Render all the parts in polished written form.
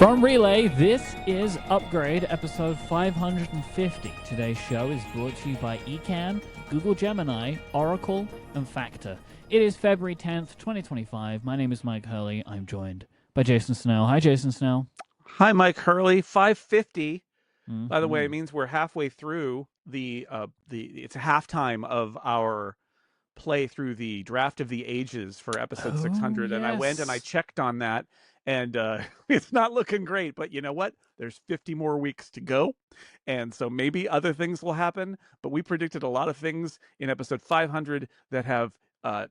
From Relay, this is Upgrade, episode 550. Today's show is brought to you by Ecan, Google Gemini, Oracle, and Factor. It is February 10th, 2025. My name is Mike Hurley. I'm joined by Jason Snell. Hi, Jason Snell. Hi, Mike Hurley. 550. By the way, it means we're halfway through it's halftime of our play through the Draft of the Ages for episode 600. Yes. And I went and I checked on that, and it's not looking great. But you know what? There's 50 more weeks to go, and so maybe other things will happen. But we predicted a lot of things in episode 500 that have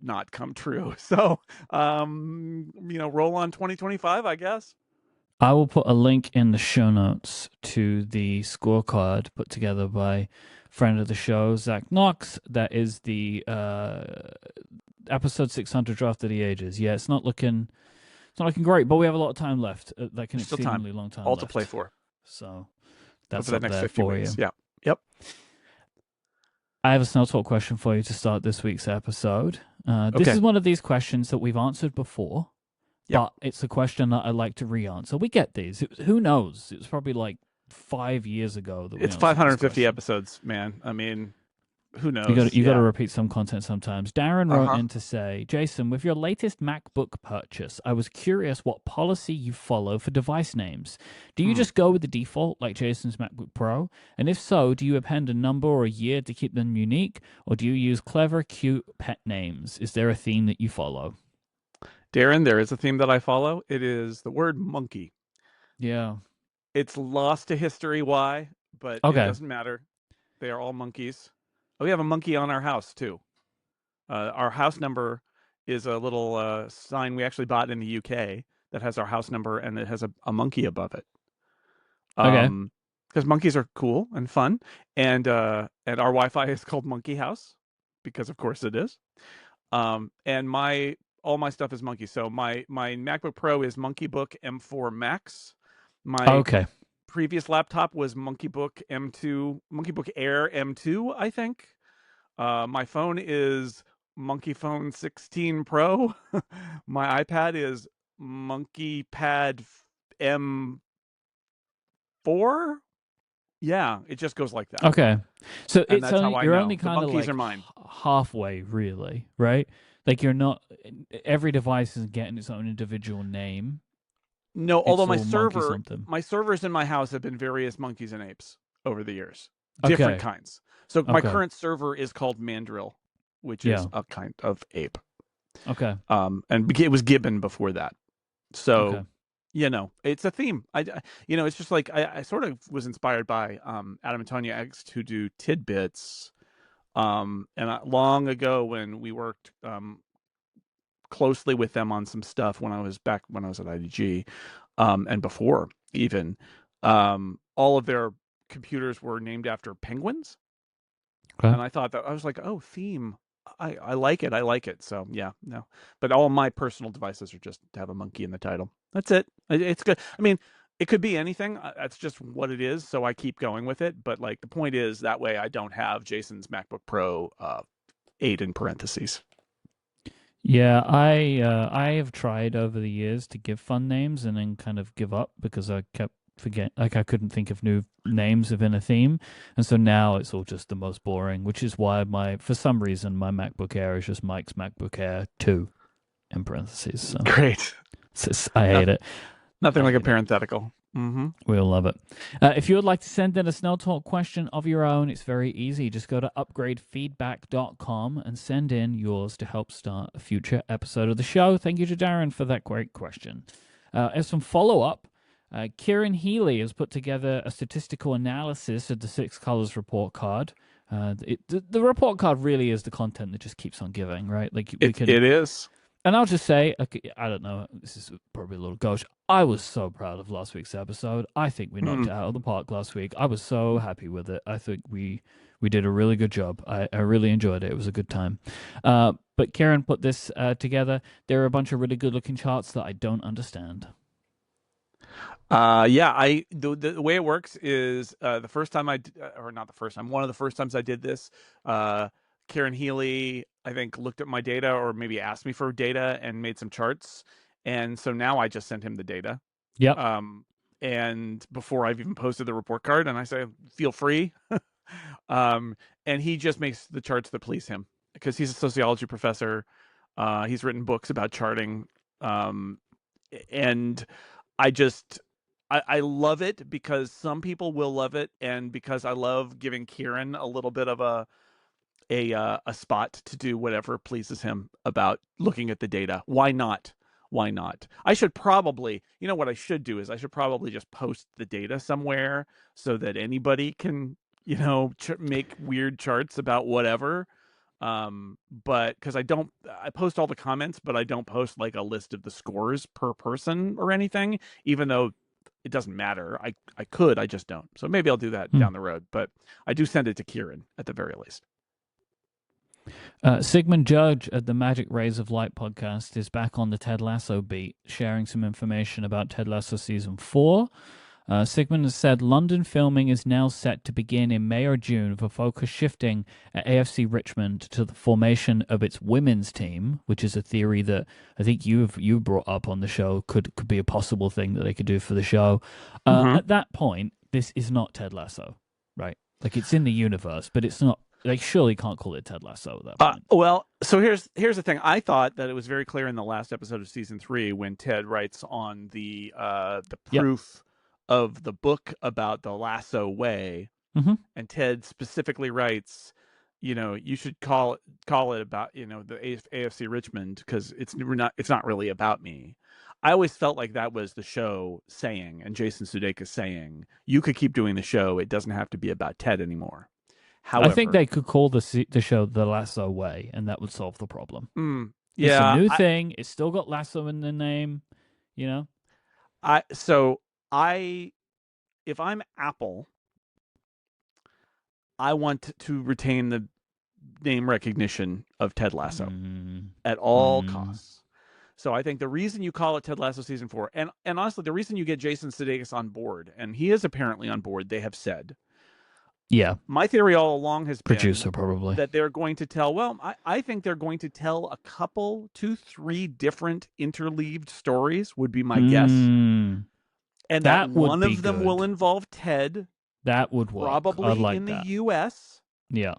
not come true. So, roll on 2025, I guess. I will put a link in the show notes to the scorecard put together by friend of the show, Zach Knox. That is the episode 600 Draft of the Ages. Yeah, it's not looking great, but we have a lot of time left. Like an exceedingly long time all left. To play for. So that's for the next 50 weeks. Yeah. Yep. I have a Snell Talk question for you to start this week's episode. This is one of these questions that we've answered before. Yep. But it's a question that I like to re-answer. We get these. Who knows? It was probably like 5 years ago. It's 550 episodes, man. I mean, who knows? You got to repeat some content sometimes. Darren wrote in to say, Jason, with your latest MacBook purchase, I was curious what policy you follow for device names. Do you just go with the default, like Jason's MacBook Pro? And if so, do you append a number or a year to keep them unique? Or do you use clever, cute pet names? Is there a theme that you follow? Darren, there is a theme that I follow. It is the word monkey. Yeah. It's lost to history why, but it doesn't matter. They are all monkeys. We have a monkey on our house, too. Our house number is a little sign we actually bought in the UK that has our house number, and it has a monkey above it. Because monkeys are cool and fun. And our Wi-Fi is called Monkey House, because of course it is. And all my stuff is monkey. So my MacBook Pro is MonkeyBook M4 Max. My previous laptop was MonkeyBook Air M2, I think. My phone is Monkey Phone 16 Pro. My iPad is MonkeyPad M4. Yeah, it just goes like that. Okay, so and you're only kind of like halfway, really, right? Like you're not. Every device is getting its own individual name. No, although my servers in my house have been various monkeys and apes over the years, different kinds. So my current server is called Mandrill, which is a kind of ape. Okay. And it was Gibbon before that. So, it's a theme. It's just like I sort of was inspired by Adam and Tanya X, who do tidbits. And long ago when we worked closely with them on some stuff when I was at IDG, and before even, all of their computers were named after penguins. Okay. And I thought that, I was like, oh, theme. I like it. So no. But all my personal devices are just to have a monkey in the title. That's it. It's good. I mean, it could be anything. That's just what it is. So I keep going with it. But like the point is that way I don't have Jason's MacBook Pro 8 in parentheses. Yeah, I have tried over the years to give fun names and then kind of give up because I kept I couldn't think of new names within a theme, and so now it's all just the most boring. Which is why for some reason my MacBook Air is just Mike's MacBook Air 2 in parentheses. So. Great. I hate it. Nothing like a parenthetical. Mm-hmm. We'll love it. If you would like to send in a Snell Talk question of your own, it's very easy. Just go to upgradefeedback.com and send in yours to help start a future episode of the show. Thank you to Darren for that great question. As some follow-up, Kieran Healy has put together a statistical analysis of the 6 Colors report card. The report card really is the content that just keeps on giving, right? Like it is. And I'll just say, I don't know, this is probably a little gauche. I was so proud of last week's episode. I think we knocked it out of the park last week. I was so happy with it. I think we did a really good job. I really enjoyed it. It was a good time. But Karen put this together. There are a bunch of really good-looking charts that I don't understand. The way it works is the first time one of the first times I did this, Kieran Healy, I think, looked at my data or maybe asked me for data and made some charts. And so now I just sent him the data. Yep. and before I've even posted the report card, and I say, feel free. And he just makes the charts that please him because he's a sociology professor. He's written books about charting. And I love it because some people will love it, and because I love giving Kieran a little bit of a spot to do whatever pleases him about looking at the data. Why not? Why not? I should probably, what I should do is I should probably just post the data somewhere so that anybody can, make weird charts about whatever. But because I post all the comments, but I don't post like a list of the scores per person or anything, even though it doesn't matter. I could, I just don't. So maybe I'll do that down the road, but I do send it to Kieran at the very least. Sigmund Judge at the Magic Rays of Light podcast is back on the Ted Lasso beat, sharing some information about Ted Lasso season 4. Sigmund has said London filming is now set to begin in May or June, with a focus shifting at AFC Richmond to the formation of its women's team, which is a theory that I think you brought up on the show could be a possible thing that they could do for the show. At that point, this is not Ted Lasso, right? Like, it's in the universe, but it's not. They surely can't call it Ted Lasso at that point. Well, so here's the thing. I thought that it was very clear in the last episode of season 3 when Ted writes on the proof of the book about the Lasso way, and Ted specifically writes, you should call it about the AFC Richmond because it's not really about me. I always felt like that was the show saying, and Jason Sudeikis saying, you could keep doing the show. It doesn't have to be about Ted anymore. However, I think they could call the show The Lasso Way, and that would solve the problem. Yeah, it's a new thing. It's still got Lasso in the name, if I'm Apple, I want to retain the name recognition of Ted Lasso at all costs. So I think the reason you call it Ted Lasso season 4, and honestly, the reason you get Jason Sudeikis on board, and he is apparently on board, they have said. Yeah. My theory all along has producer been probably that they're going to tell, I think they're going to tell a couple, 2-3 different interleaved stories would be my guess. And that one of them will involve Ted. That would work. Probably in the US. Yeah.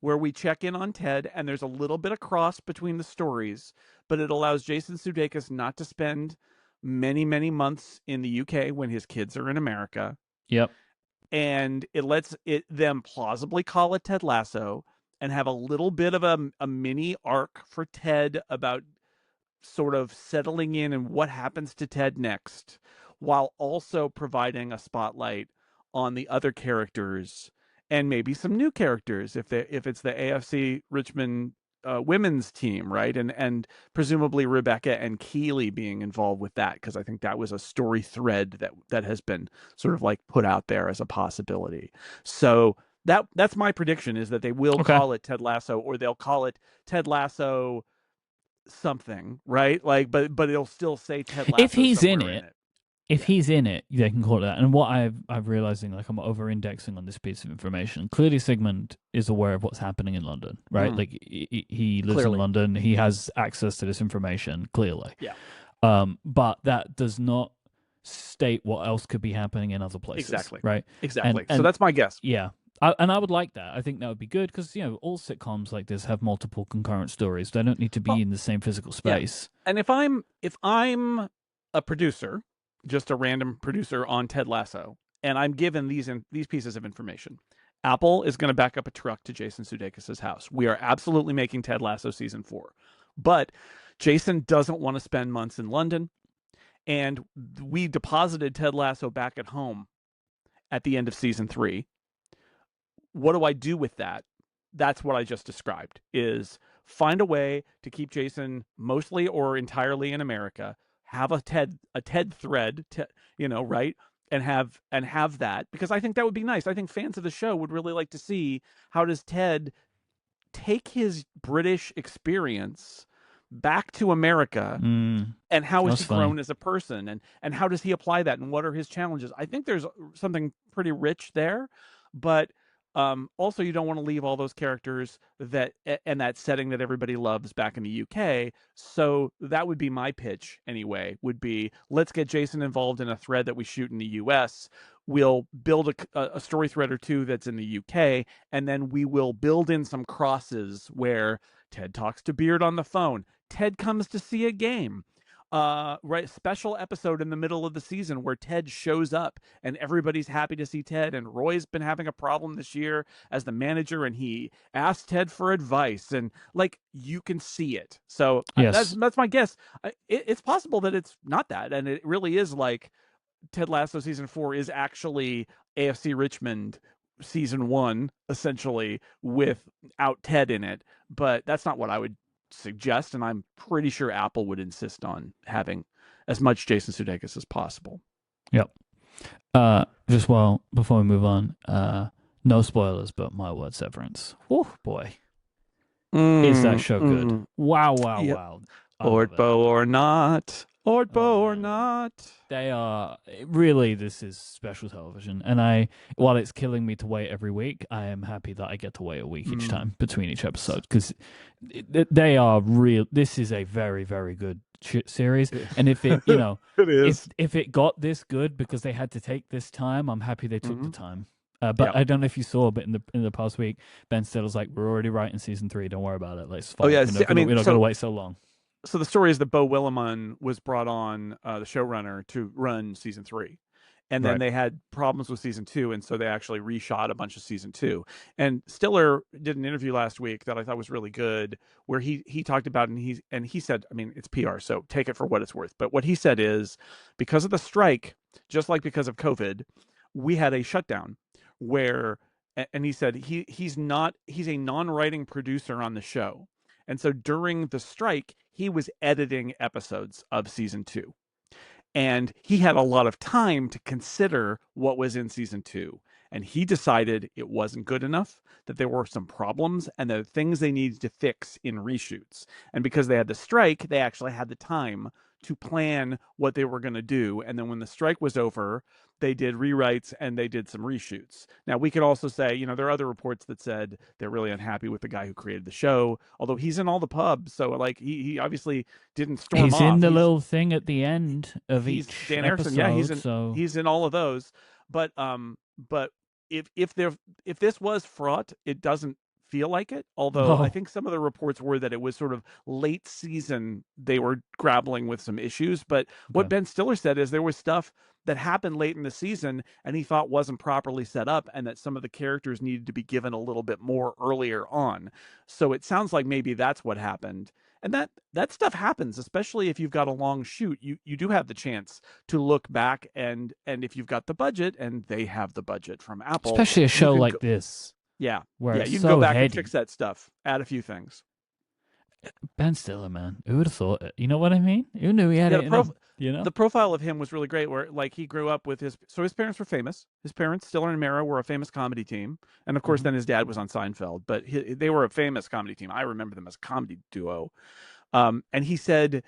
Where we check in on Ted, and there's a little bit of cross between the stories, but it allows Jason Sudeikis not to spend many, many months in the UK when his kids are in America. Yep. And it lets them plausibly call it Ted Lasso and have a little bit of a mini arc for Ted about sort of settling in and what happens to Ted next, while also providing a spotlight on the other characters and maybe some new characters if it's the AFC Richmond women's team, right? And presumably Rebecca and Keeley being involved with that, because I think that was a story thread that has been sort of like put out there as a possibility. So that's my prediction, is that they will call it Ted Lasso, or they'll call it Ted Lasso something, right? Like, but it'll still say Ted Lasso if he's in it. If he's in it, they can call it that. And what I'm realizing, like, I'm over-indexing on this piece of information. Clearly, Sigmund is aware of what's happening in London, right? Like, he lives in London. He has access to this information, clearly. Yeah. But that does not state what else could be happening in other places. Exactly. Right? Exactly. So that's my guess. Yeah. And I would like that. I think that would be good because, all sitcoms like this have multiple concurrent stories. They don't need to be in the same physical space. Yeah. And if I'm a producer, just a random producer on Ted Lasso, and I'm given these pieces of information, Apple is going to back up a truck to Jason Sudeikis' house. We are absolutely making Ted Lasso season 4. But Jason doesn't want to spend months in London, and we deposited Ted Lasso back at home at the end of season 3. What do I do with that? That's what I just described, is find a way to keep Jason mostly or entirely in America, have a Ted thread, right? And have that, because I think that would be nice. I think fans of the show would really like to see, how does Ted take his British experience back to America, and how has he grown as a person, and how does he apply that, and what are his challenges? I think there's something pretty rich there, but Also, you don't want to leave all those characters and that setting that everybody loves back in the UK. So that would be my pitch anyway, would be let's get Jason involved in a thread that we shoot in the US. We'll build a story thread or two that's in the UK, and then we will build in some crosses where Ted talks to Beard on the phone. Ted comes to see a game. Right, special episode in the middle of the season where Ted shows up and everybody's happy to see Ted, and Roy's been having a problem this year as the manager and he asked Ted for advice, and like you can see it. So Yes. that's my guess. It's possible that it's not that, and it really is like Ted Lasso season 4 is actually AFC Richmond season 1 essentially without Ted in it, but that's not what I would suggest, and I'm pretty sure Apple would insist on having as much Jason Sudeikis as possible. Yep. Just before we move on, no spoilers, but my word, Severance. Oh boy, is that show good? Wow, wow, Yep. wow. Ordbo or not. Ordbo or not. They are really. This is special television, and while it's killing me to wait every week, I am happy that I get to wait a week each time between each episode because they are real. This is a very, very good series, and if it, it is. If it got this good because they had to take this time, I'm happy they took the time. But I don't know if you saw, but in the past week, Ben Stiller's like, "We're already writing season 3. Don't worry about it. Let's." Oh yeah, we're not going to wait so long. So the story is that Beau Willimon was brought on, the showrunner, to run season 3. And then they had problems with season 2, and so they actually reshot a bunch of season 2. And Stiller did an interview last week that I thought was really good, where he talked about it, and he said, I mean, it's PR, so take it for what it's worth. But what he said is, because of the strike, just like because of COVID, we had a shutdown where, and he said he's a non-writing producer on the show. And so during the strike, he was editing episodes of season 2. And he had a lot of time to consider what was in season 2. And he decided it wasn't good enough, that there were some problems and there were things they needed to fix in reshoots. And because they had the strike, they actually had the time to plan what they were going to do. And then when the strike was over, they did rewrites and they did some reshoots. Now, we could also say, there are other reports that said they're really unhappy with the guy who created the show, although he's in all the pubs. So, like, he obviously didn't storm off. He's in the little thing at the end of each Dan episode. Yeah, he's in all of those. But if this was fraught, it doesn't feel like it. Although I think some of the reports were that it was sort of late season, they were grappling with some issues. But what Ben Stiller said is there was stuff that happened late in the season and he thought wasn't properly set up, and that some of the characters needed to be given a little bit more earlier on. So it sounds like maybe that's what happened. And that stuff happens, especially if you've got a long shoot. You do have the chance to look back, and if you've got the budget, and they have the budget from Apple, especially a show like this. Yeah, where you can go back and fix that stuff, add a few things. Ben Stiller, man, who would have thought it? You know what I mean? Who knew he had it? The profile of him was really great. Where like he grew up with his parents were famous. His parents, Stiller and Mara, were a famous comedy team, and of course, then his dad was on Seinfeld. But they were a famous comedy team. I remember them as a comedy duo. And he said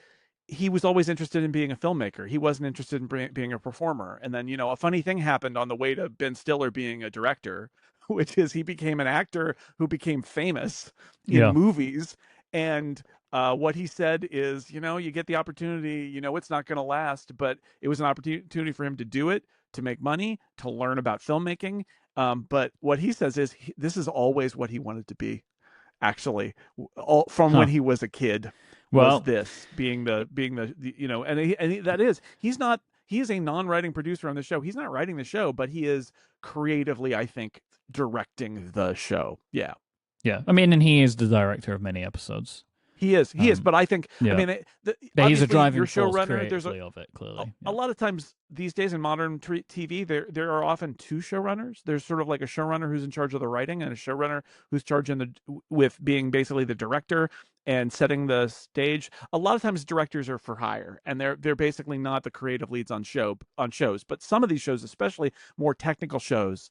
he was always interested in being a filmmaker. He wasn't interested in being a performer. And then, a funny thing happened on the way to Ben Stiller being a director, which is he became an actor who became famous in movies. And what he said is, you get the opportunity, it's not going to last, but it was an opportunity for him to do it, to make money, to learn about filmmaking. But what he says is this is always what he wanted to be, actually, from when he was a kid. Was this being the he is a non-writing producer on the show. He's not writing the show, but he is creatively, I think, directing the show. Yeah. I mean, and he is the director of many episodes. He is, but I think, I mean, he's a driving showrunner. There's of it, clearly. A lot of times these days in modern TV, there are often two showrunners. There's sort of like a showrunner who's in charge of the writing, and a showrunner who's charged with being basically the director and setting the stage. A lot of times directors are for hire, and they're basically not the creative leads on shows. But some of these shows, especially more technical shows,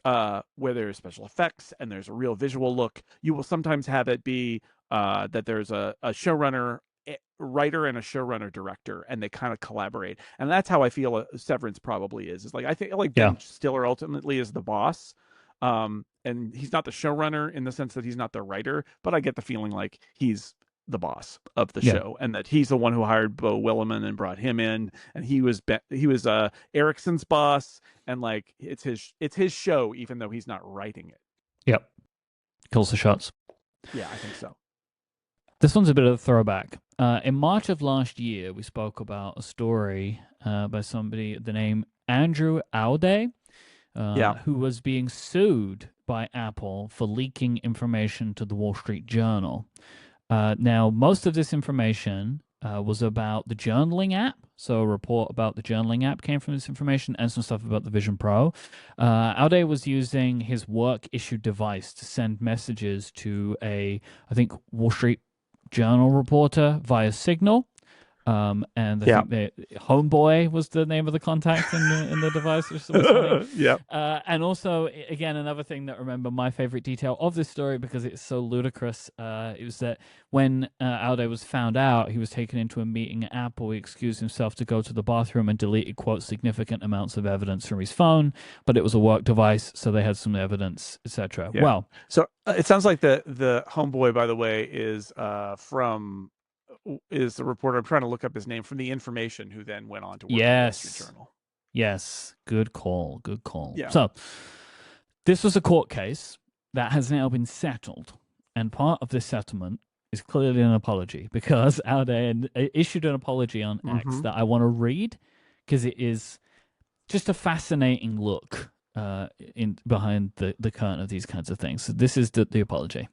where there's special effects and there's a real visual look, you will sometimes have it be that there's a showrunner writer and a showrunner director, and they kind of collaborate. And that's how I feel Severance probably is. It's like I think like Ben Stiller ultimately is the boss, And he's not the showrunner in the sense that he's not the writer, but I get the feeling like he's the boss of the Yeah. show, and that he's the one who hired Bo Willimon and brought him in, and he was Erickson's boss, and like it's his show, even though he's not writing it. Yep. Calls the shots. Yeah, I think so. This one's a bit of a throwback. In March of last year, we spoke about a story by somebody, the name Andrew Aude, who was being sued by Apple for leaking information to the Wall Street Journal. Now, most of this information was about the journaling app. So a report about the journaling app came from this information, and some stuff about the Vision Pro. Aude was using his work-issued device to send messages to I think, Wall Street Journal reporter via Signal. And I think Homeboy was the name of the contact in the device, which was funny. Yeah. And also, again, another thing that, remember, my favorite detail of this story, because it's so ludicrous, it was that when Aude was found out, he was taken into a meeting at Apple. He excused himself to go to the bathroom and deleted, quote, significant amounts of evidence from his phone, but it was a work device, so they had some evidence, etc. Yeah. Well, so it sounds like the Homeboy, by the way, is the reporter. I'm trying to look up his name, from The Information, who then went on to work at the Wall Street Journal. Yes, good call. Yeah. So this was a court case that has now been settled, and part of this settlement is clearly an apology, because Aude issued an apology on X that I want to read, because it is just a fascinating look behind the curtain of these kinds of things. So this is the apology.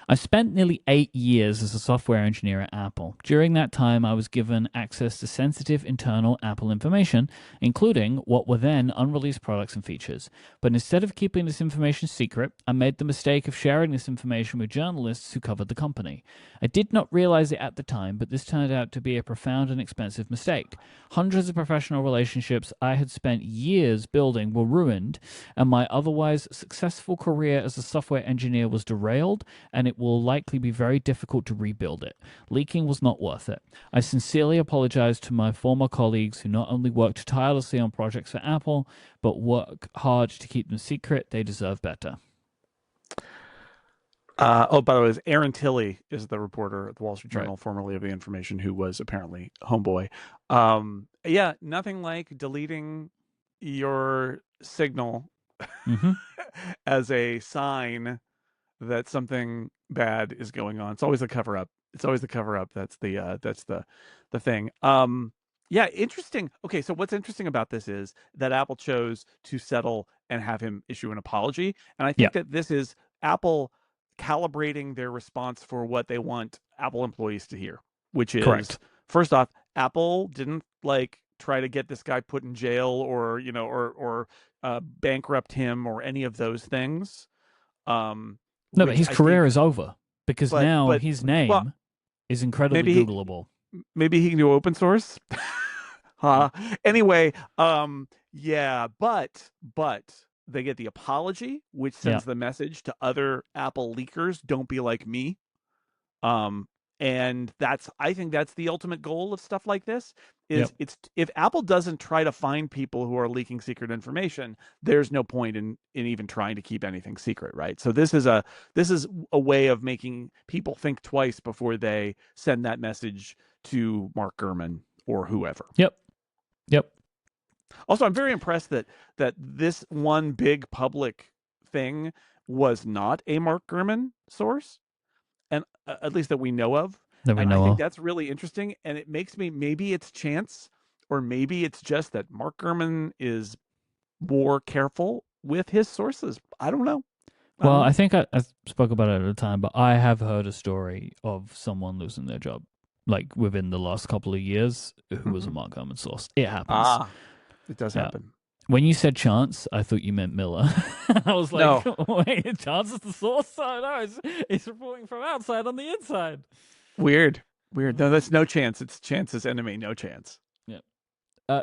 I spent nearly 8 years as a software engineer at Apple. During that time, I was given access to sensitive internal Apple information, including what were then unreleased products and features. But instead of keeping this information secret, I made the mistake of sharing this information with journalists who covered the company. I did not realize it at the time, but this turned out to be a profound and expensive mistake. Hundreds of professional relationships I had spent years building were ruined, and my otherwise successful career as a software engineer was derailed, and it will likely be very difficult to rebuild it. Leaking was not worth it. I sincerely apologize to my former colleagues who not only worked tirelessly on projects for Apple, but work hard to keep them secret. They deserve better. By the way, Aaron Tilley is the reporter at the Wall Street Journal, formerly of The Information, who was apparently Homeboy. Yeah, nothing like deleting your Signal as a sign that something bad is going on. It's always a cover up. That's the thing. Yeah, interesting. Okay, so what's interesting about this is that Apple chose to settle and have him issue an apology, and I think that this is Apple calibrating their response for what they want Apple employees to hear, which is, correct. First off, Apple didn't try to get this guy put in jail or bankrupt him or any of those things. No, but his career is over, because now his name is incredibly Googleable. Maybe he can do open source. Anyway, yeah, but they get the apology, which sends the message to other Apple leakers: don't be like me. And I think that's the ultimate goal of stuff like this. If Apple doesn't try to find people who are leaking secret information, there's no point in even trying to keep anything secret, right? So this is a way of making people think twice before they send that message to Mark Gurman or whoever. Yep. Also, I'm very impressed that this one big public thing was not a Mark Gurman source, and at least that we know of. I think that's really interesting, and it makes me, maybe it's chance, or maybe it's just that Mark Gurman is more careful with his sources. I don't know. Well, I think I spoke about it at the time, but I have heard a story of someone losing their job, within the last couple of years, who was a Mark Gurman source. It happens. It does happen. When you said Chance, I thought you meant Miller. I was like, no. Wait, Chance is the source? Oh, no, it's reporting from outside on the inside. Weird. No, that's No Chance. It's Chance's enemy, No Chance. Yeah.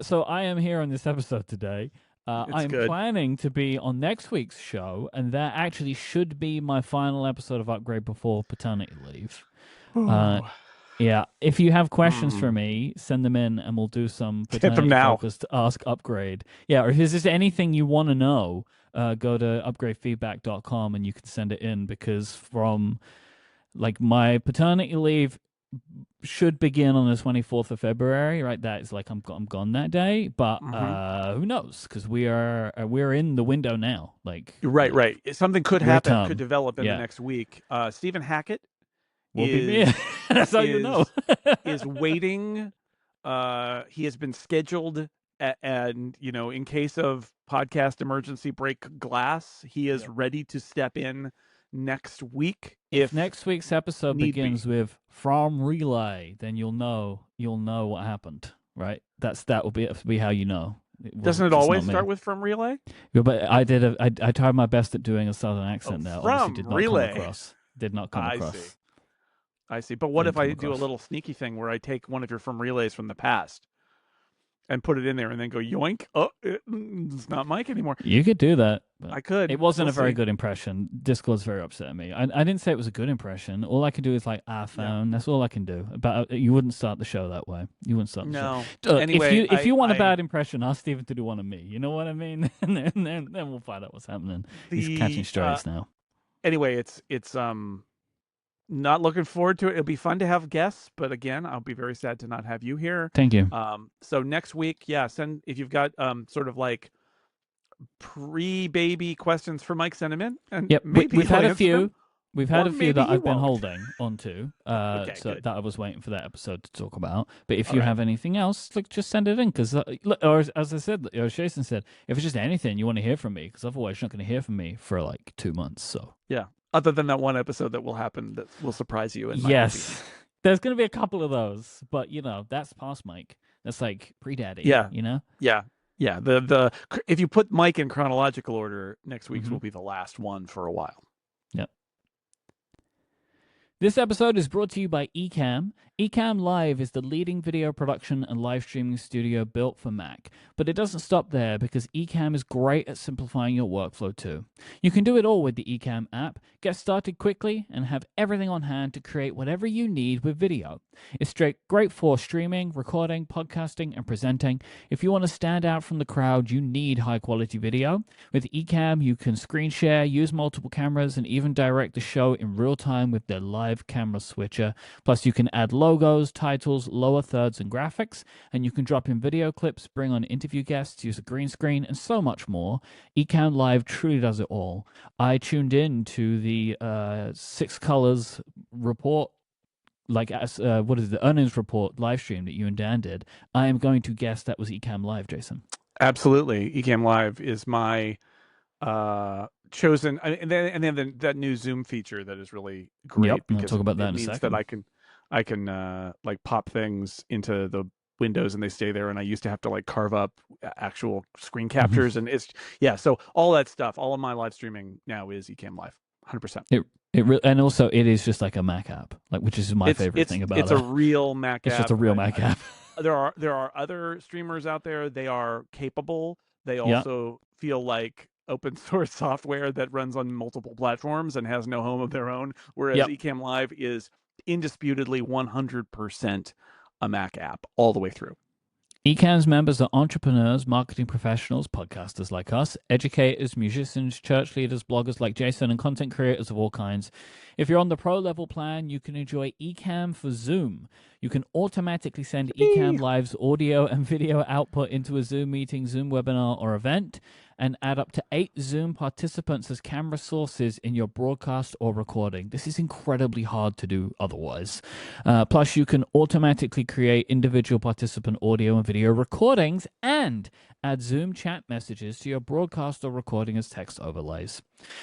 So I am here on this episode today. I'm planning to be on next week's show, and that actually should be my final episode of Upgrade before paternity leave. Yeah, if you have questions for me, send them in, and we'll do some paternity-focused Ask Upgrade. Yeah, or if there's just anything you want to know go to upgradefeedback.com and you can send it in, because from like my paternity leave should begin on the 24th of February, right? That is like I'm gone that day, but who knows? Because we're in the window now. Like right. Something could real happen, could term. develop in the Yeah, next week. Stephen Hackett will be me. That's how you know. is waiting. He has been scheduled, and in case of podcast emergency break glass, he is ready to step in next week. If next week's episode begins be. with "from relay," then you'll know what happened, right? That will be how you know. Doesn't it always start with "from relay"? Yeah, but I tried my best at doing a southern accent there. Obviously, From relay. Did not come across. I see. But what if I do a little sneaky thing where I take one of your "from relays" from the past and put it in there and then go yoink? Oh, it's not Mike anymore. You could do that. I could. It wasn't a very good impression. Discord's very upset at me. I didn't say it was a good impression. All I can do is like phone. Yeah. That's all I can do. But you wouldn't start the show that way. You wouldn't start the show. Anyway, if you want a bad impression, ask Steven to do one of me. You know what I mean? and then we'll find out what's happening. He's catching strays now. Anyway, it's not looking forward to it. It'll be fun to have guests, but again, I'll be very sad to not have you here. Thank you. So next week, send if you've got sort of like pre-baby questions for Mike, send them in. And maybe we've had a few. Them, we've had a few that I've been holding onto, okay, so that I was waiting for that episode to talk about. But if you have anything else, just send it in. Because, or as I said, or as Jason said, if it's just anything you want to hear from me, because otherwise you're not going to hear from me for like 2 months. So yeah. Other than that one episode that will happen that will surprise you. Yes. There's going to be a couple of those, but that's past Mike. That's like pre-daddy. Yeah. Yeah. The if you put Mike in chronological order, next week's will be the last one for a while. Yep. This episode is brought to you by Ecamm. Ecamm Live is the leading video production and live streaming studio built for Mac. But it doesn't stop there, because Ecamm is great at simplifying your workflow too. You can do it all with the Ecamm app, get started quickly, and have everything on hand to create whatever you need with video. It's great for streaming, recording, podcasting, and presenting. If you want to stand out from the crowd, you need high-quality video. With Ecamm, you can screen share, use multiple cameras, and even direct the show in real time with their live camera switcher. Plus, you can add logos, titles, lower thirds, and graphics, and you can drop in video clips, bring on interview guests, use a green screen, and so much more. Ecamm Live truly does it all. I tuned in to the 6 Colors report, what is the earnings report live stream that you and Dan did. I am going to guess that was Ecamm Live, Jason. Absolutely. Ecamm Live is my chosen, and then that new Zoom feature that is really great. Yep, because I'll talk about that in a second. That I can like pop things into the windows and they stay there, and I used to have to like carve up actual screen captures, and so all that stuff, all of my live streaming now is Ecamm Live, 100%. And also it is just like a Mac app, which is my favorite thing about it. It's a real Mac app. It's just a real Mac app. There are other streamers out there. They are capable. They also feel like open source software that runs on multiple platforms and has no home of their own. Whereas Ecamm Live is indisputably 100% a Mac app all the way through. Ecamm's members are entrepreneurs, marketing professionals, podcasters like us, educators, musicians, church leaders, bloggers like Jason, and content creators of all kinds. If you're on the pro level plan, you can enjoy Ecamm for Zoom. You can automatically send Ecamm Live's audio and video output into a Zoom meeting, Zoom webinar, or event, and add up to 8 Zoom participants as camera sources in your broadcast or recording. This is incredibly hard to do otherwise. Plus, you can automatically create individual participant audio and video recordings and add Zoom chat messages to your broadcast or recording as text overlays.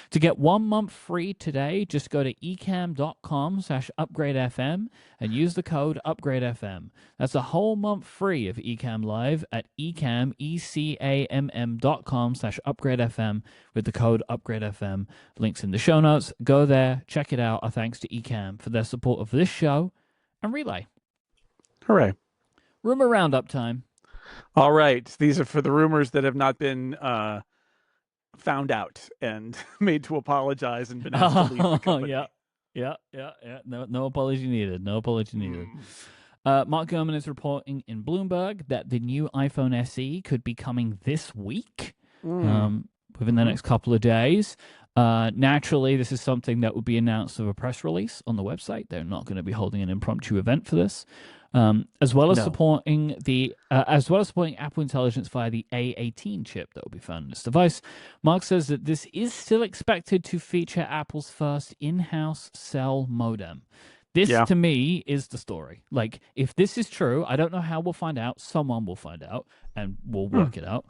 To get 1 month free today, just go to ecamm.com/upgradefm and use the code upgradefm. That's a whole month free of Ecamm Live at ecamm.com/upgradefm with the code upgradefm. Links in the show notes. Go there, check it out. Our thanks to Ecamm for their support of this show and Relay. Hooray. Rumor Roundup time. All right. These are for the rumors that have not been found out and made to apologize and been asked to leave the company. Yeah. No apology needed. Mark Gurman is reporting in Bloomberg that the new iPhone SE could be coming this week. within the next couple of days. Naturally, this is something that will be announced of a press release on the website. They're not going to be holding an impromptu event for this. As well as supporting Apple Intelligence via the A18 chip that will be found in this device. Mark says that this is still expected to feature Apple's first in-house cell modem. This, to me, is the story. Like, if this is true, I don't know how we'll find out. Someone will find out, and we'll work it out.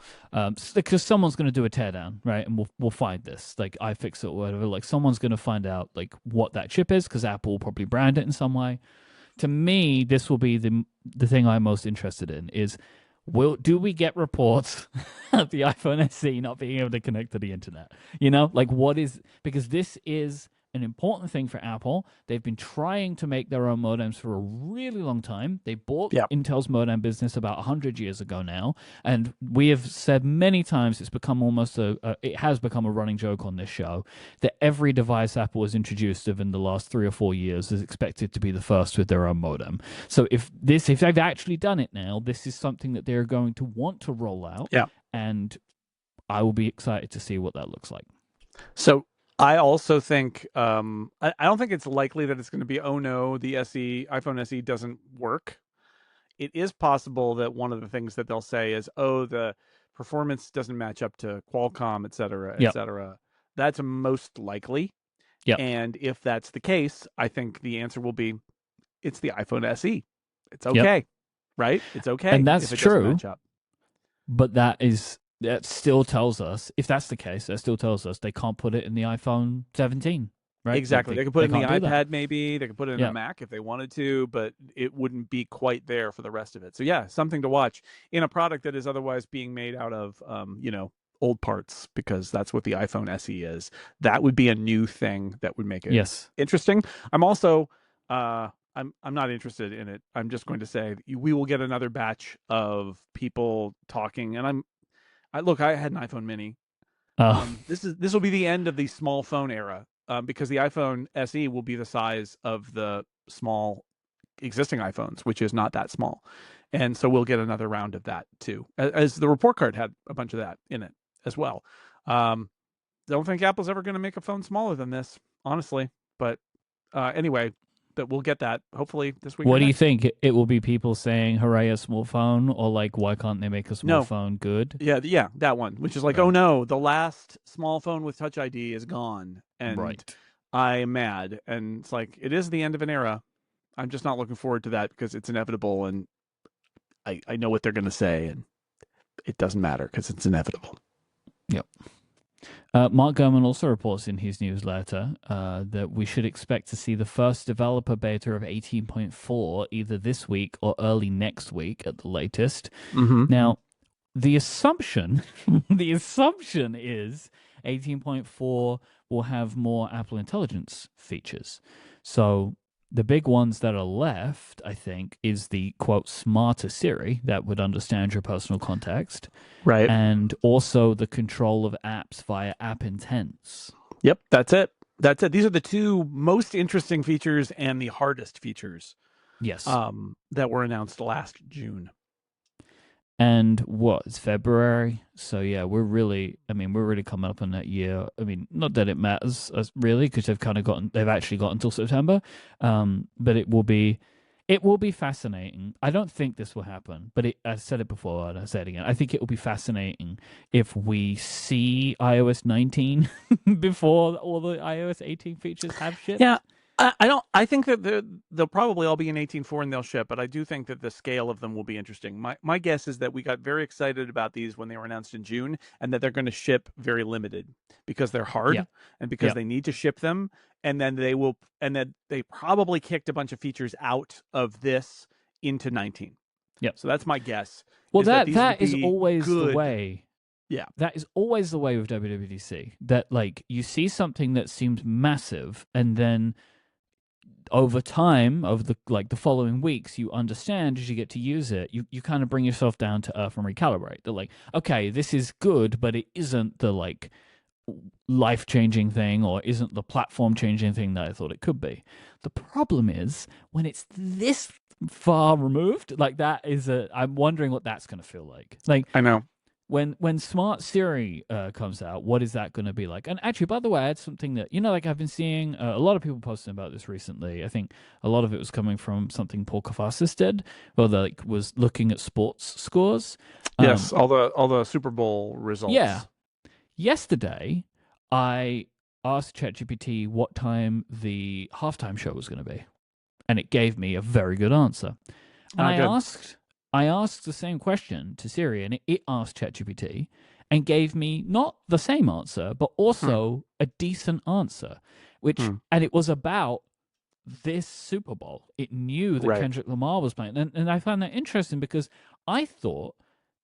Because someone's going to do a teardown, right? And we'll find this. Like, iFixit or whatever. Like, someone's going to find out, like, what that chip is, because Apple will probably brand it in some way. To me, this will be the thing I'm most interested in is, do we get reports of the iPhone SE not being able to connect to the internet? You know, like because this is an important thing for Apple. They've been trying to make their own modems for a really long time. They bought Intel's modem business about 100 years ago now, and we have said many times it's become almost it has become a running joke on this show that every device Apple has introduced within the last 3 or 4 years is expected to be the first with their own modem. So if they've actually done it now, this is something that they're going to want to roll out. Yeah. And I will be excited to see what that looks like. So I also think I don't think it's likely that it's going to be, oh no, the iPhone SE doesn't work. It is possible that one of the things that they'll say is, oh, the performance doesn't match up to Qualcomm, et cetera, et cetera. That's most likely. Yeah. And if that's the case, I think the answer will be, it's the iPhone SE. It's okay, right? It's okay. And that's if it true. Doesn't match up. But that still tells us, if that's the case, that still tells us they can't put it in the iPhone 17, right? Exactly. They could put it in the iPad, maybe. They could put it in a Mac if they wanted to, but it wouldn't be quite there for the rest of it. So yeah, something to watch in a product that is otherwise being made out of, old parts, because that's what the iPhone SE is. That would be a new thing that would make it interesting. I'm also, I'm not interested in it. I'm just going to say we will get another batch of people talking, and I had an iPhone Mini. This will be the end of the small phone era, because the iPhone SE will be the size of the small existing iPhones, which is not that small, and so we'll get another round of that too. As the report card had a bunch of that in it as well. Don't think Apple's ever going to make a phone smaller than this, honestly. But anyway. But we'll get that hopefully this week. What do you think? It will be people saying, hooray, a small phone, or like, why can't they make a small phone good? Yeah, that one, which is like, oh no, the last small phone with Touch ID is gone. And I'm mad. And it's like, it is the end of an era. I'm just not looking forward to that because it's inevitable. And I know what they're going to say. And it doesn't matter because it's inevitable. Yep. Mark Gurman also reports in his newsletter that we should expect to see the first developer beta of 18.4 either this week or early next week at the latest. Now, the assumption is 18.4 will have more Apple Intelligence features. So the big ones that are left, I think, is the, quote, smarter Siri that would understand your personal context. Right. And also the control of apps via app intents. Yep, that's it. These are the two most interesting features and the hardest features. Yes. That were announced last June. And it's February? So yeah, we're really coming up on that year. I mean, not that it matters really, because they've actually got until September. But it will be fascinating. I don't think this will happen, but I said it before and I say it again. I think it will be fascinating if we see iOS 19 before all the iOS 18 features have shipped. Yeah. I think that they'll probably all be in 18.4 and they'll ship, but I do think that the scale of them will be interesting. My guess is that we got very excited about these when they were announced in June, and that they're going to ship very limited because they're hard and because they need to ship them, and then they probably kicked a bunch of features out of this into 19. Yep. So that's my guess. Well, that is always the way. Yeah. That is always the way with WWDC. That like you see something that seems massive, and then over time, over the following weeks, you understand as you get to use it, you kind of bring yourself down to earth and recalibrate. They're like, okay, this is good, but it isn't the like life-changing thing, or isn't the platform-changing thing that I thought it could be. The problem is when it's this far removed, like that is I'm wondering what that's going to feel like. Like, I know. when Smart Siri comes out, what is that going to be like? And actually, by the way, I had something that like I've been seeing a lot of people posting about this recently. I think a lot of it was coming from something Paul Kafassis did, where they was looking at sports scores. Yes, all the Super Bowl results. Yeah. Yesterday, I asked ChatGPT what time the halftime show was going to be, and it gave me a very good answer. And I asked the same question to Siri, and it asked ChatGPT and gave me not the same answer, but also a decent answer, and it was about this Super Bowl. It knew that Kendrick Lamar was playing. And I found that interesting because I thought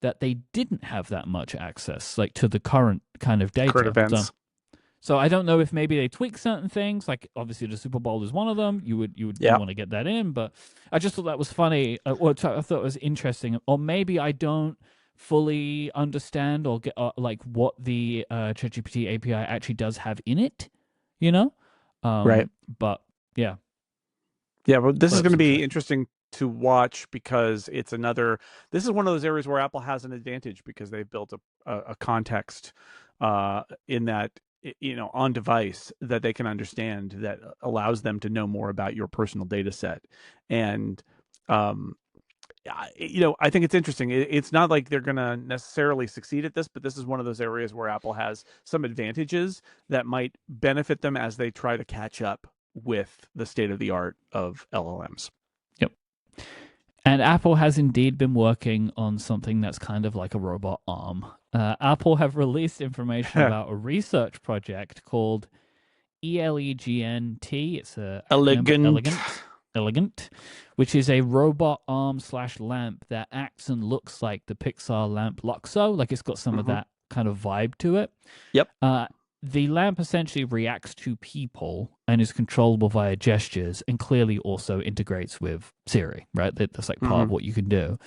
that they didn't have that much access to the current kind of data. Current events. So I don't know if maybe they tweak certain things, like obviously the Super Bowl is one of them. You would want to get that in, but I just thought that was funny. I thought it was interesting, or maybe I don't fully understand or get what the ChatGPT API actually does have in it, right? But yeah, but this is going to be interesting to watch because it's another. This is one of those areas where Apple has an advantage because they've built a context in that. On device that they can understand that allows them to know more about your personal data set. And, I think it's interesting. It's not like they're going to necessarily succeed at this, but this is one of those areas where Apple has some advantages that might benefit them as they try to catch up with the state of the art of LLMs. Yep. And Apple has indeed been working on something that's kind of like a robot arm. Apple have released information about a research project called ELEGNT. It's a elegant, which is a robot arm / lamp that acts and looks like the Pixar lamp Luxo. Like it's got some of that kind of vibe to it. Yep. The lamp essentially reacts to people and is controllable via gestures, and clearly also integrates with Siri, right? That's like part of what you can do.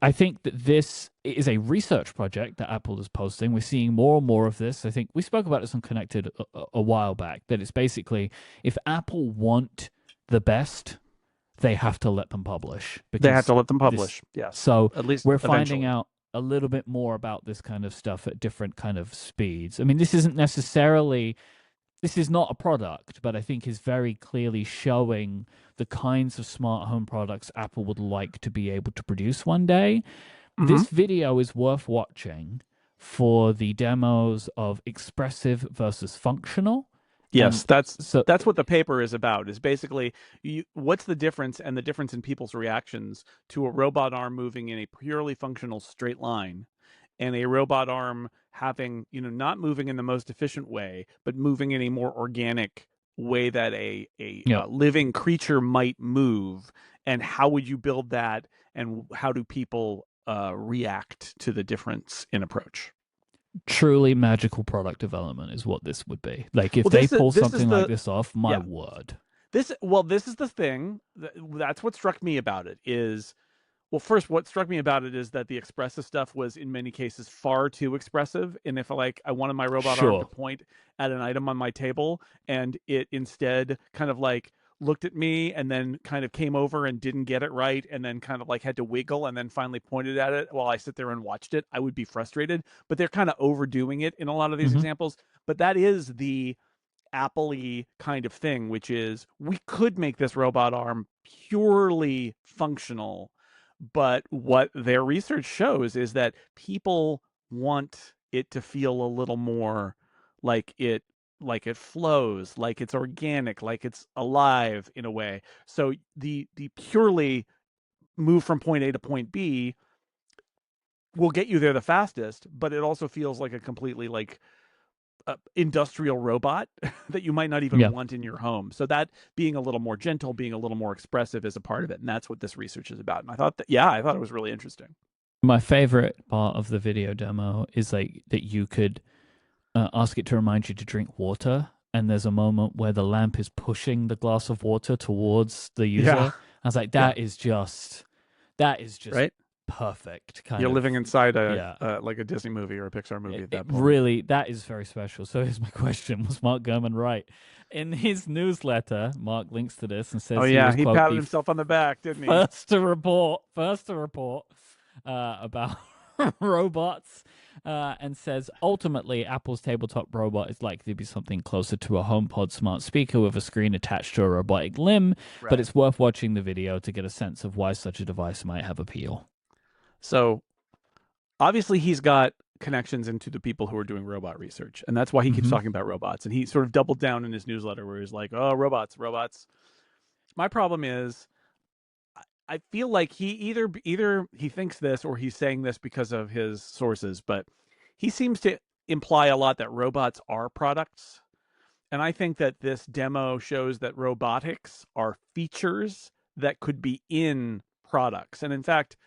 I think that this is a research project that Apple is posting. We're seeing more and more of this. I think we spoke about this on Connected a while back, that it's basically if Apple want the best, they have to let them publish. They have to let them publish, yes. So at least we're eventually finding out a little bit more about this kind of stuff at different kind of speeds. I mean, this is not a product, but I think is very clearly showing the kinds of smart home products Apple would like to be able to produce one day. This video is worth watching for the demos of expressive versus functional. Yes, that's what the paper is about, is basically what's the difference and the difference in people's reactions to a robot arm moving in a purely functional straight line and a robot arm having, not moving in the most efficient way, but moving in a more organic way that a living creature might move. And how would you build that? And how do people react to the difference in approach? Truly magical product development is what this would be. Like if they pull something like this off, my word. This is the thing. That's what struck me about it is, well, first, what struck me about it is that the expressive stuff was in many cases far too expressive. And if I wanted my robot arm to point at an item on my table and it instead kind of looked at me and then kind of came over and didn't get it right and then kind of had to wiggle and then finally pointed at it while I sit there and watched it, I would be frustrated. But they're kind of overdoing it in a lot of these examples. But that is the Apple-y kind of thing, which is we could make this robot arm purely functional. But what their research shows is that people want it to feel a little more like it flows, like it's organic, like it's alive in a way. So the purely move from point A to point B will get you there the fastest, but it also feels like a completely industrial robot that you might not even want in your home. So that being a little more gentle, being a little more expressive is a part of it. And that's what this research is about. And I thought it was really interesting. My favorite part of the video demo is that you could ask it to remind you to drink water. And there's a moment where the lamp is pushing the glass of water towards the user. I was like, that is just right? Perfect. You're living inside a Disney movie or a Pixar movie at that point. Really, that is very special. So here's my question: was Mark Gurman right? In his newsletter, Mark links to this and says, he patted himself on the back, didn't he? First to report about robots, and says, ultimately, Apple's tabletop robot is likely to be something closer to a HomePod smart speaker with a screen attached to a robotic limb, Right. but it's worth watching the video to get a sense of why such a device might have appeal. So obviously he's got connections into the people who are doing robot research, and that's why he keeps talking about robots. And he sort of doubled down in his newsletter where he's like, oh, robots. My problem is I feel like he either he thinks this or he's saying this because of his sources, but he seems to imply a lot that robots are products. And I think that this demo shows that robotics are features that could be in products. And in fact,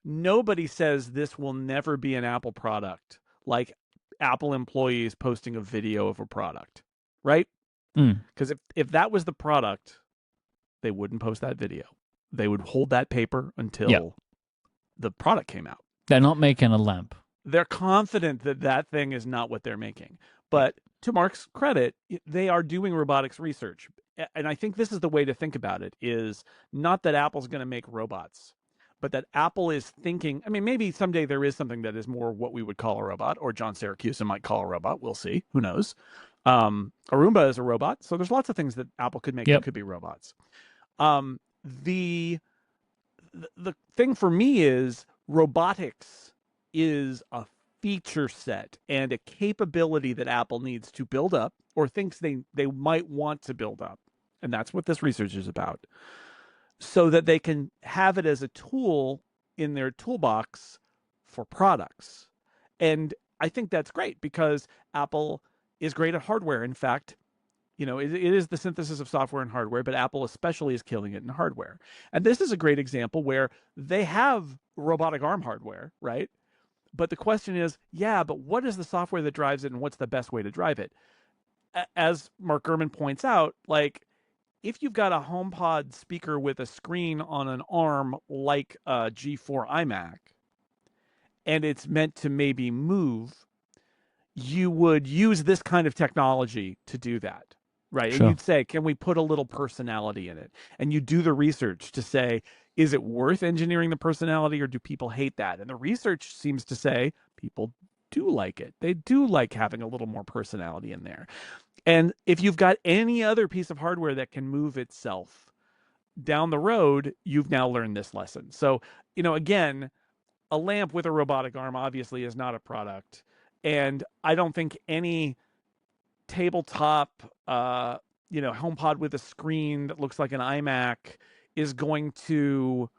nobody says this will never be an Apple product, like Apple employees posting a video of a product, right? Because if that was the product, they wouldn't post that video. They would hold that paper until the product came out. They're not making a lamp. They're confident that that thing is not what they're making. But to Mark's credit, they are doing robotics research. And I think this is the way to think about it, is not that Apple's going to make robots, but that Apple is thinking, I mean, maybe someday there is something that is more what we would call a robot, or John Syracuse might call a robot. We'll see. Who knows? Roomba is a robot. So there's lots of things that Apple could make that could be robots. The thing for me is robotics is a feature set and a capability that Apple needs to build up or thinks they might want to build up. And that's what this research is about. So that they can have it as a tool in their toolbox for products. And I think that's great because Apple is great at hardware. In fact, it is the synthesis of software and hardware, but Apple especially is killing it in hardware. And this is a great example where they have robotic arm hardware, right? But the question is, but what is the software that drives it and what's the best way to drive it? As Mark Gurman points out, like, if you've got a HomePod speaker with a screen on an arm like a G4 iMac, and it's meant to maybe move, you would use this kind of technology to do that. Right. Sure. And you'd say, can we put a little personality in it? And you do the research to say, is it worth engineering the personality or do people hate that? And the research seems to say people do like it. They do like having a little more personality in there. And if you've got any other piece of hardware that can move itself down the road, you've now learned this lesson. So, again, a lamp with a robotic arm obviously is not a product. And I don't think any tabletop, HomePod with a screen that looks like an iMac is going to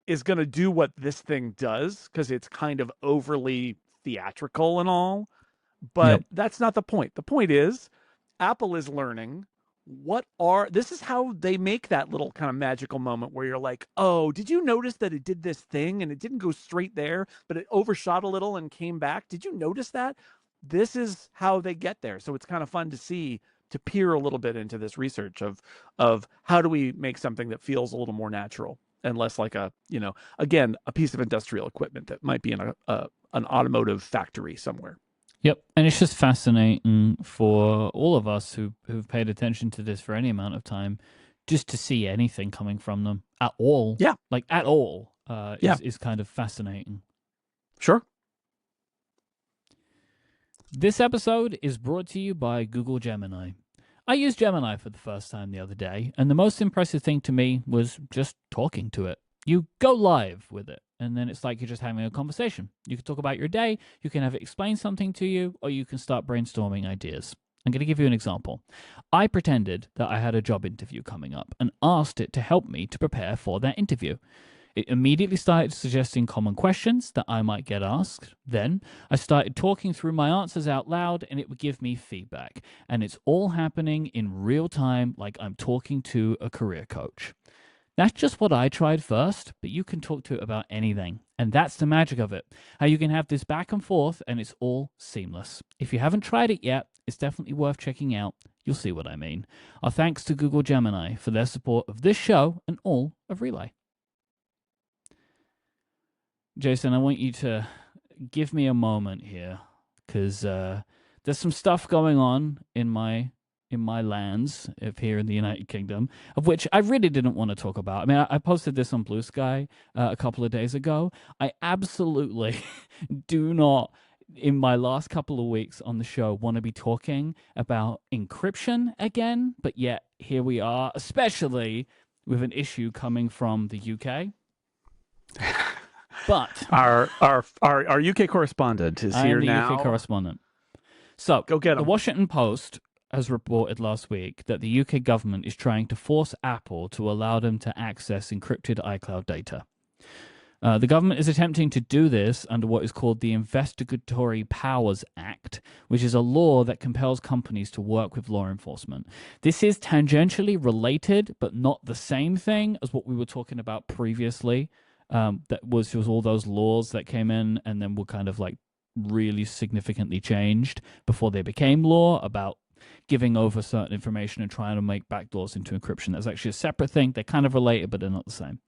do what this thing does because it's kind of overly theatrical and all. But that's not the point. The point is Apple is learning this is how they make that little kind of magical moment where you're like, oh, did you notice that it did this thing and it didn't go straight there, but it overshot a little and came back? Did you notice that? This is how they get there. So it's kind of fun to peer a little bit into this research of how do we make something that feels a little more natural and less like a piece of industrial equipment that might be in an automotive factory somewhere. Yep, and it's just fascinating for all of us who've paid attention to this for any amount of time, just to see anything coming from them at all. Yeah, like at all is kind of fascinating. Sure. This episode is brought to you by Google Gemini. I used Gemini for the first time the other day, and the most impressive thing to me was just talking to it. You go live with it, and then it's like you're just having a conversation. You can talk about your day, you can have it explain something to you, or you can start brainstorming ideas. I'm going to give you an example. I pretended that I had a job interview coming up and asked it to help me to prepare for that interview. It immediately started suggesting common questions that I might get asked. Then I started talking through my answers out loud and it would give me feedback. And it's all happening in real time like I'm talking to a career coach. That's just what I tried first, but you can talk to it about anything. And that's the magic of it. How you can have this back and forth and it's all seamless. If you haven't tried it yet, it's definitely worth checking out. You'll see what I mean. Our thanks to Google Gemini for their support of this show and all of Relay. Jason, I want you to give me a moment here because there's some stuff going on in my in my lands of here in the United Kingdom, of which I really didn't want to talk about. I mean, I posted this on Blue Sky a couple of days ago. I absolutely do not, in my last couple of weeks on the show, want to be talking about encryption again, but yet here we are, especially with an issue coming from the UK. But our UK correspondent is here now. I am the UK correspondent. So, go get him. The Washington Post has reported last week that the UK government is trying to force Apple to allow them to access encrypted iCloud data. The government is attempting to do this under what is called the Investigatory Powers Act, which is a law that compels companies to work with law enforcement. This is tangentially related, but not the same thing as what we were talking about previously. That was all those laws that came in and then were kind of like really significantly changed before they became law about giving over certain information and trying to make backdoors into encryption. That's actually a separate thing. They're kind of related, but they're not the same.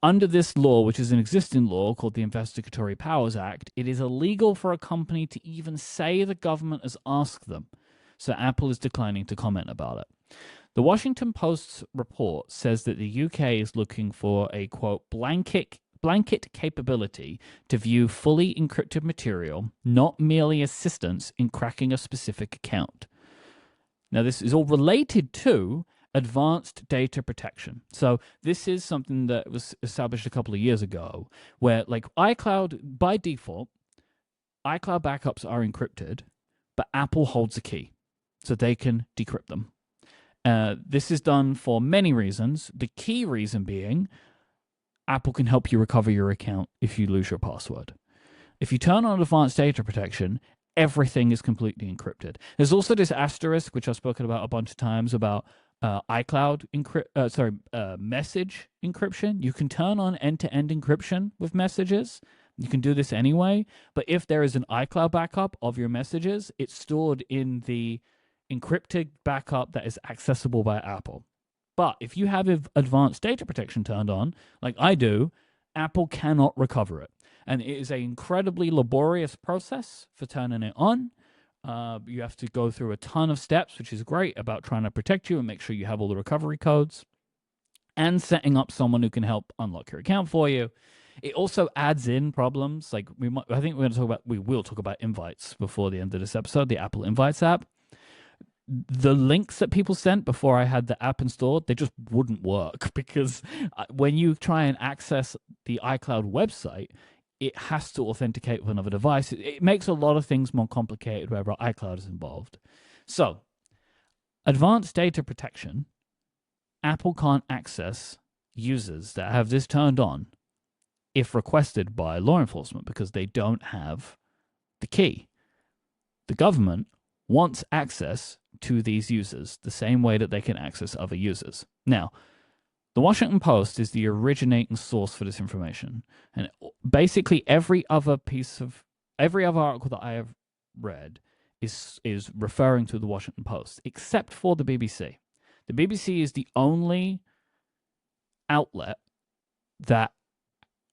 Under this law, which is an existing law called the Investigatory Powers Act, it is illegal for a company to even say the government has asked them. So Apple is declining to comment about it. The Washington Post's report says that the UK is looking for a, quote, blanket capability to view fully encrypted material, not merely assistance in cracking a specific account. Now, this is all related to advanced data protection. So this is something that was established a couple of years ago, where like iCloud, by default, iCloud backups are encrypted, but Apple holds a key, so they can decrypt them. This is done for many reasons. The key reason being, Apple can help you recover your account if you lose your password. If you turn on advanced data protection, everything is completely encrypted. There's also this asterisk, which I've spoken about a bunch of times, about iCloud message encryption. You can turn on end-to-end encryption with messages. You can do this anyway, but if there is an iCloud backup of your messages, it's stored in the encrypted backup that is accessible by Apple. But if you have advanced data protection turned on, like I do, Apple cannot recover it. And it is an incredibly laborious process for turning it on. You have to go through a ton of steps, which is great about trying to protect you and make sure you have all the recovery codes and setting up someone who can help unlock your account for you. It also adds in problems. Like we will talk about invites before the end of this episode, the Apple Invites app. The links that people sent before I had the app installed, they just wouldn't work because when you try and access the iCloud website, it has to authenticate with another device. It makes a lot of things more complicated wherever iCloud is involved. So, advanced data protection, Apple can't access users that have this turned on if requested by law enforcement because they don't have the key. The government wants access to these users the same way that they can access other users. Now, the Washington Post is the originating source for this information. And basically every other article that I have read is referring to the Washington Post, except for the BBC. The BBC is the only outlet that,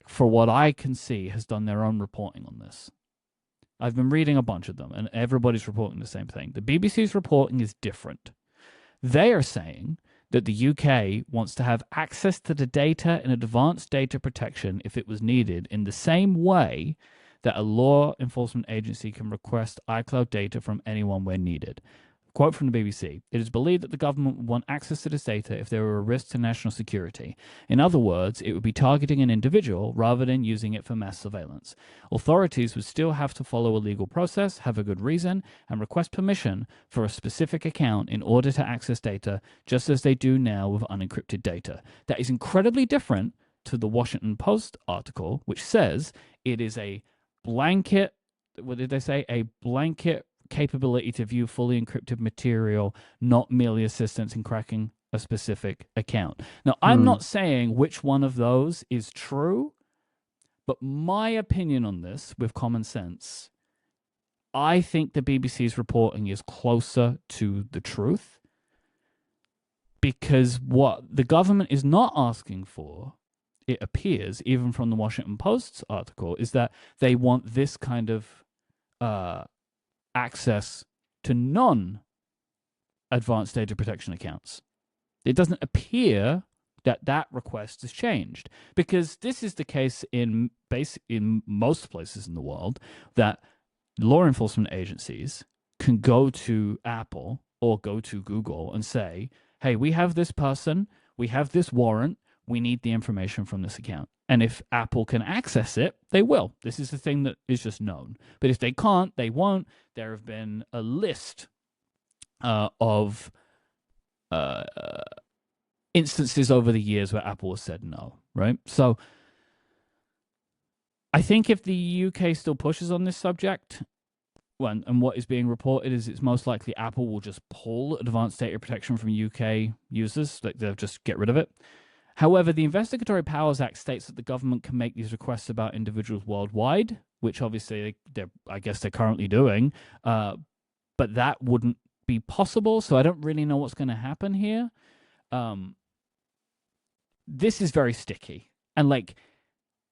for what I can see, has done their own reporting on this. I've been reading a bunch of them, and everybody's reporting the same thing. The BBC's reporting is different. They are saying that the UK wants to have access to the data in advanced data protection if it was needed, in the same way that a law enforcement agency can request iCloud data from anyone where needed. Quote from the BBC, "It is believed that the government would want access to this data if there were a risk to national security. In other words, it would be targeting an individual rather than using it for mass surveillance. Authorities would still have to follow a legal process, have a good reason, and request permission for a specific account in order to access data, just as they do now with unencrypted data." That is incredibly different to the Washington Post article, which says it is a blanket, what did they say? A blanket capability to view fully encrypted material, not merely assistance in cracking a specific account. Now, I'm not saying which one of those is true, but my opinion on this, with common sense, I think the BBC's reporting is closer to the truth, because what the government is not asking for, it appears, even from the Washington Post's article, is that they want this kind of access to advanced data protection accounts. It doesn't appear that request has changed, because this is the case in most places in the world, that law enforcement agencies can go to Apple or go to Google and say, hey, we have this person, we have this warrant, we need the information from this account. And if Apple can access it, they will. This is the thing that is just known. But if they can't, they won't. There have been a list of instances over the years where Apple has said no, right? So I think if the UK still pushes on this subject, and what is being reported is it's most likely Apple will just pull advanced data protection from UK users, like they'll just get rid of it. However, the Investigatory Powers Act states that the government can make these requests about individuals worldwide, which obviously I guess they're currently doing, but that wouldn't be possible, so I don't really know what's going to happen here. This is very sticky, and like,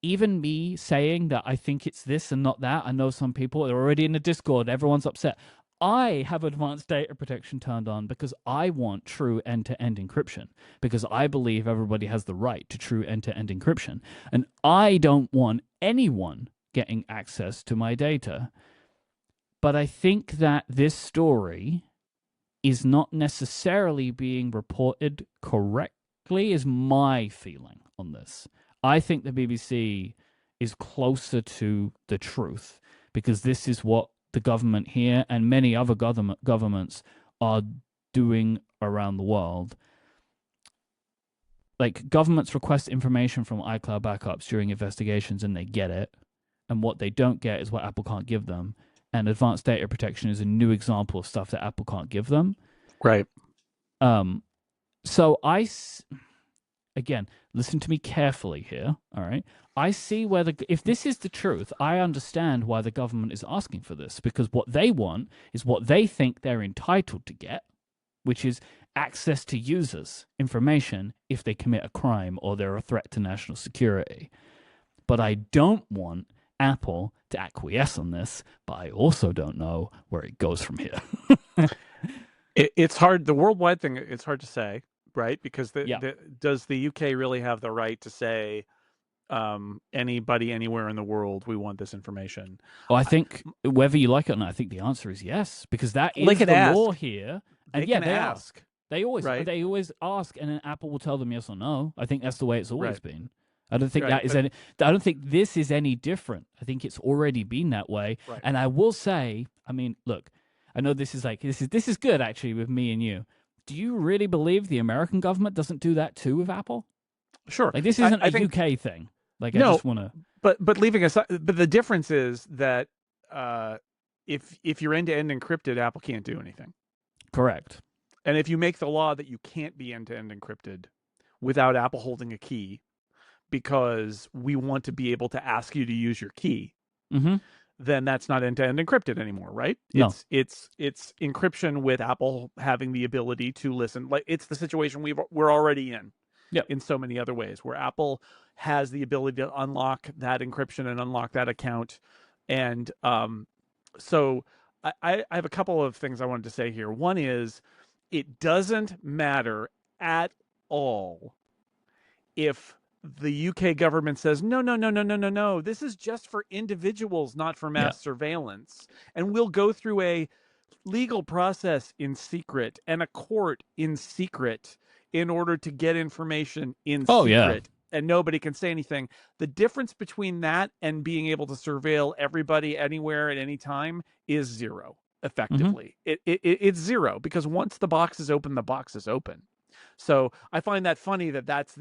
even me saying that I think it's this and not that, I know some people are already in the Discord, everyone's upset. I have advanced data protection turned on because I want true end-to-end encryption, because I believe everybody has the right to true end-to-end encryption. And I don't want anyone getting access to my data. But I think that this story is not necessarily being reported correctly, is my feeling on this. I think the BBC is closer to the truth, because this is what the government here and many other governments are doing around the world. Like, governments request information from iCloud backups during investigations and they get it. And what they don't get is what Apple can't give them. And advanced data protection is a new example of stuff that Apple can't give them. Right. So again, listen to me carefully here, all right? I see where if this is the truth, I understand why the government is asking for this, because what they want is what they think they're entitled to get, which is access to users' information if they commit a crime or they're a threat to national security. But I don't want Apple to acquiesce on this, but I also don't know where it goes from here. It's hard. The worldwide thing, it's hard to say, right? Because does the UK really have the right to say, anybody anywhere in the world, we want this information? Well, I think whether you like it or not, I think the answer is yes, because that is the law here. And they ask. They always ask, and then Apple will tell them yes or no. I think that's the way it's always been. I don't think I don't think this is any different. I think it's already been that way. Right. And I will say, I mean, look, I know this is good actually with me and you. Do you really believe the American government doesn't do that too with Apple? Sure. Like, this isn't a UK thing. Like, no, I just want to. But leaving aside, but the difference is that if you're end-to-end encrypted, Apple can't do anything. Correct. And if you make the law that you can't be end-to-end encrypted without Apple holding a key, because we want to be able to ask you to use your key, then that's not end-to-end encrypted anymore, right? No. It's encryption with Apple having the ability to listen. Like, it's the situation we're already in. Yep. In so many other ways, where Apple has the ability to unlock that encryption and unlock that account. And so I have a couple of things I wanted to say here. One is, it doesn't matter at all if the UK government says, no, this is just for individuals, not for mass surveillance. And we'll go through a legal process in secret and a court in secret in order to get information in secret. And nobody can say anything. The difference between that and being able to surveil everybody anywhere at any time is zero, effectively. It's zero, because once the box is open, the box is open. So I find that funny that's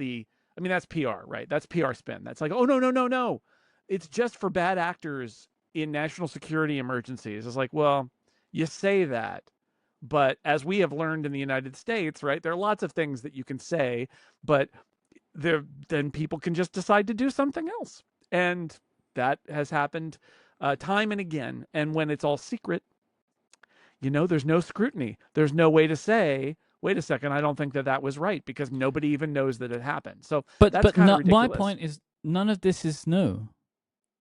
PR, right? That's PR spin. That's like, oh, no. It's just for bad actors in national security emergencies. It's like, well, you say that, but as we have learned in the United States, right, there are lots of things that you can say, but then people can just decide to do something else. And that has happened time and again. And when it's all secret, there's no scrutiny. There's no way to say, wait a second, I don't think that was right, because nobody even knows that it happened. So that's kind of ridiculous. My point is, none of this is new.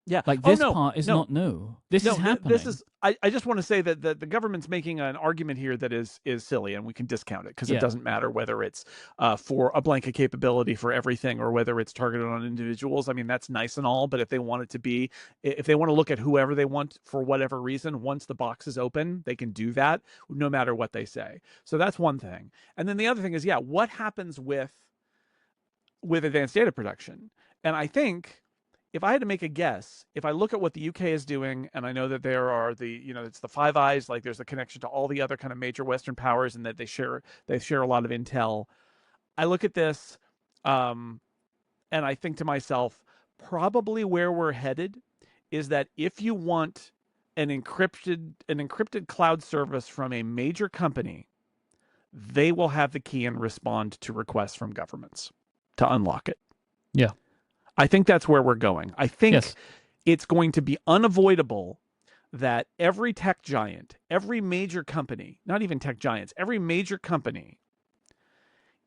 Yeah. Like, Oh this no, part is no, not new. This no. is happening. This is. I just want to say that the government's making an argument here that is silly, and we can discount it because it doesn't matter whether it's for a blanket capability for everything or whether it's targeted on individuals. I mean, that's nice and all, but if they want it to be, if they want to look at whoever they want for whatever reason, once the box is open, they can do that no matter what they say. So that's one thing. And then the other thing is, what happens with advanced data protection? And I think, if I had to make a guess, if I look at what the UK is doing, and I know that there are it's the Five Eyes, like there's a connection to all the other kind of major Western powers, and that they share a lot of intel. I look at this, and I think to myself, probably where we're headed is that if you want an encrypted cloud service from a major company, they will have the key and respond to requests from governments to unlock it. Yeah. I think that's where we're going. I think it's going to be unavoidable that every tech giant, every major company, not even tech giants, every major company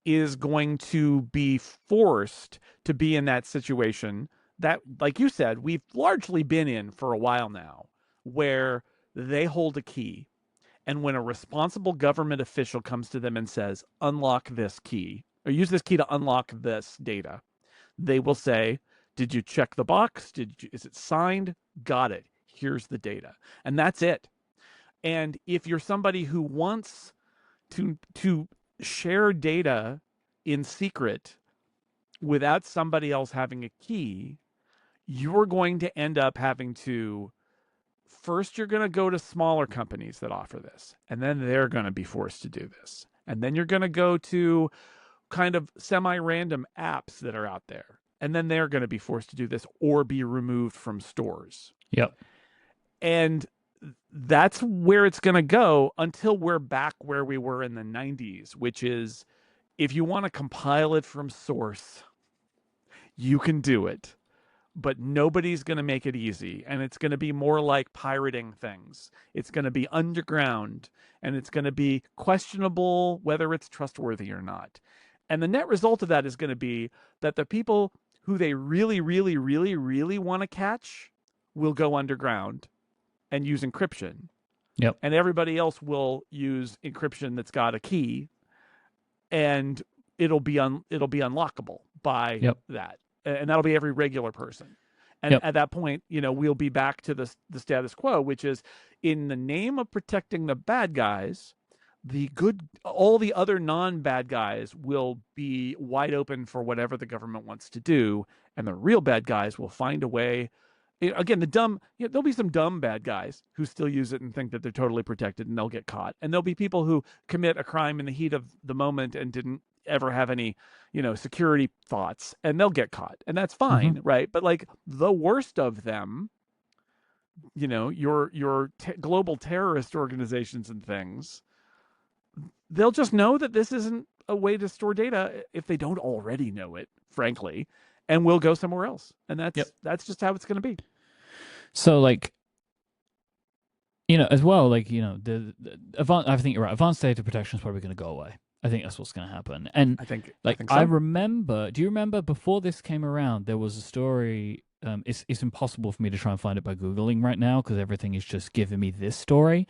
is going to be forced to be in that situation that, like you said, we've largely been in for a while now, where they hold a key. And when a responsible government official comes to them and says, unlock this key, or use this key to unlock this data, they will say, did you check the box? Is it signed? Got it. Here's the data. And that's it. And if you're somebody who wants to share data in secret without somebody else having a key, you're going to end up having to, first you're going to go to smaller companies that offer this, and then they're going to be forced to do this. And then you're going to go to kind of semi-random apps that are out there, and then they're going to be forced to do this or be removed from stores. Yep. And that's where it's going to go until we're back where we were in the 90s, which is, if you want to compile it from source, you can do it, but nobody's going to make it easy. And it's going to be more like pirating things. It's going to be underground, and it's going to be questionable whether it's trustworthy or not. And the net result of that is going to be that the people who they really, really, really, really want to catch will go underground and use encryption. Yep. And everybody else will use encryption that's got a key, and it'll be unlockable by that. And that'll be every regular person. And at that point, we'll be back to the status quo, which is, in the name of protecting the bad guys, all the other non-bad guys will be wide open for whatever the government wants to do, and the real bad guys will find a way. Again, there'll be some dumb bad guys who still use it and think that they're totally protected, and they'll get caught. And there'll be people who commit a crime in the heat of the moment and didn't ever have any, security thoughts, and they'll get caught, and that's fine, right? But like the worst of them, your global terrorist organizations and things, they'll just know that this isn't a way to store data if they don't already know it, frankly, and we'll go somewhere else. And that's just how it's going to be. So, like, as well, like, I think you're right. Advanced data protection is probably going to go away. I think that's what's going to happen. And I think so. I remember, do you remember before this came around, there was a story, it's impossible for me to try and find it by Googling right now because everything is just giving me this story,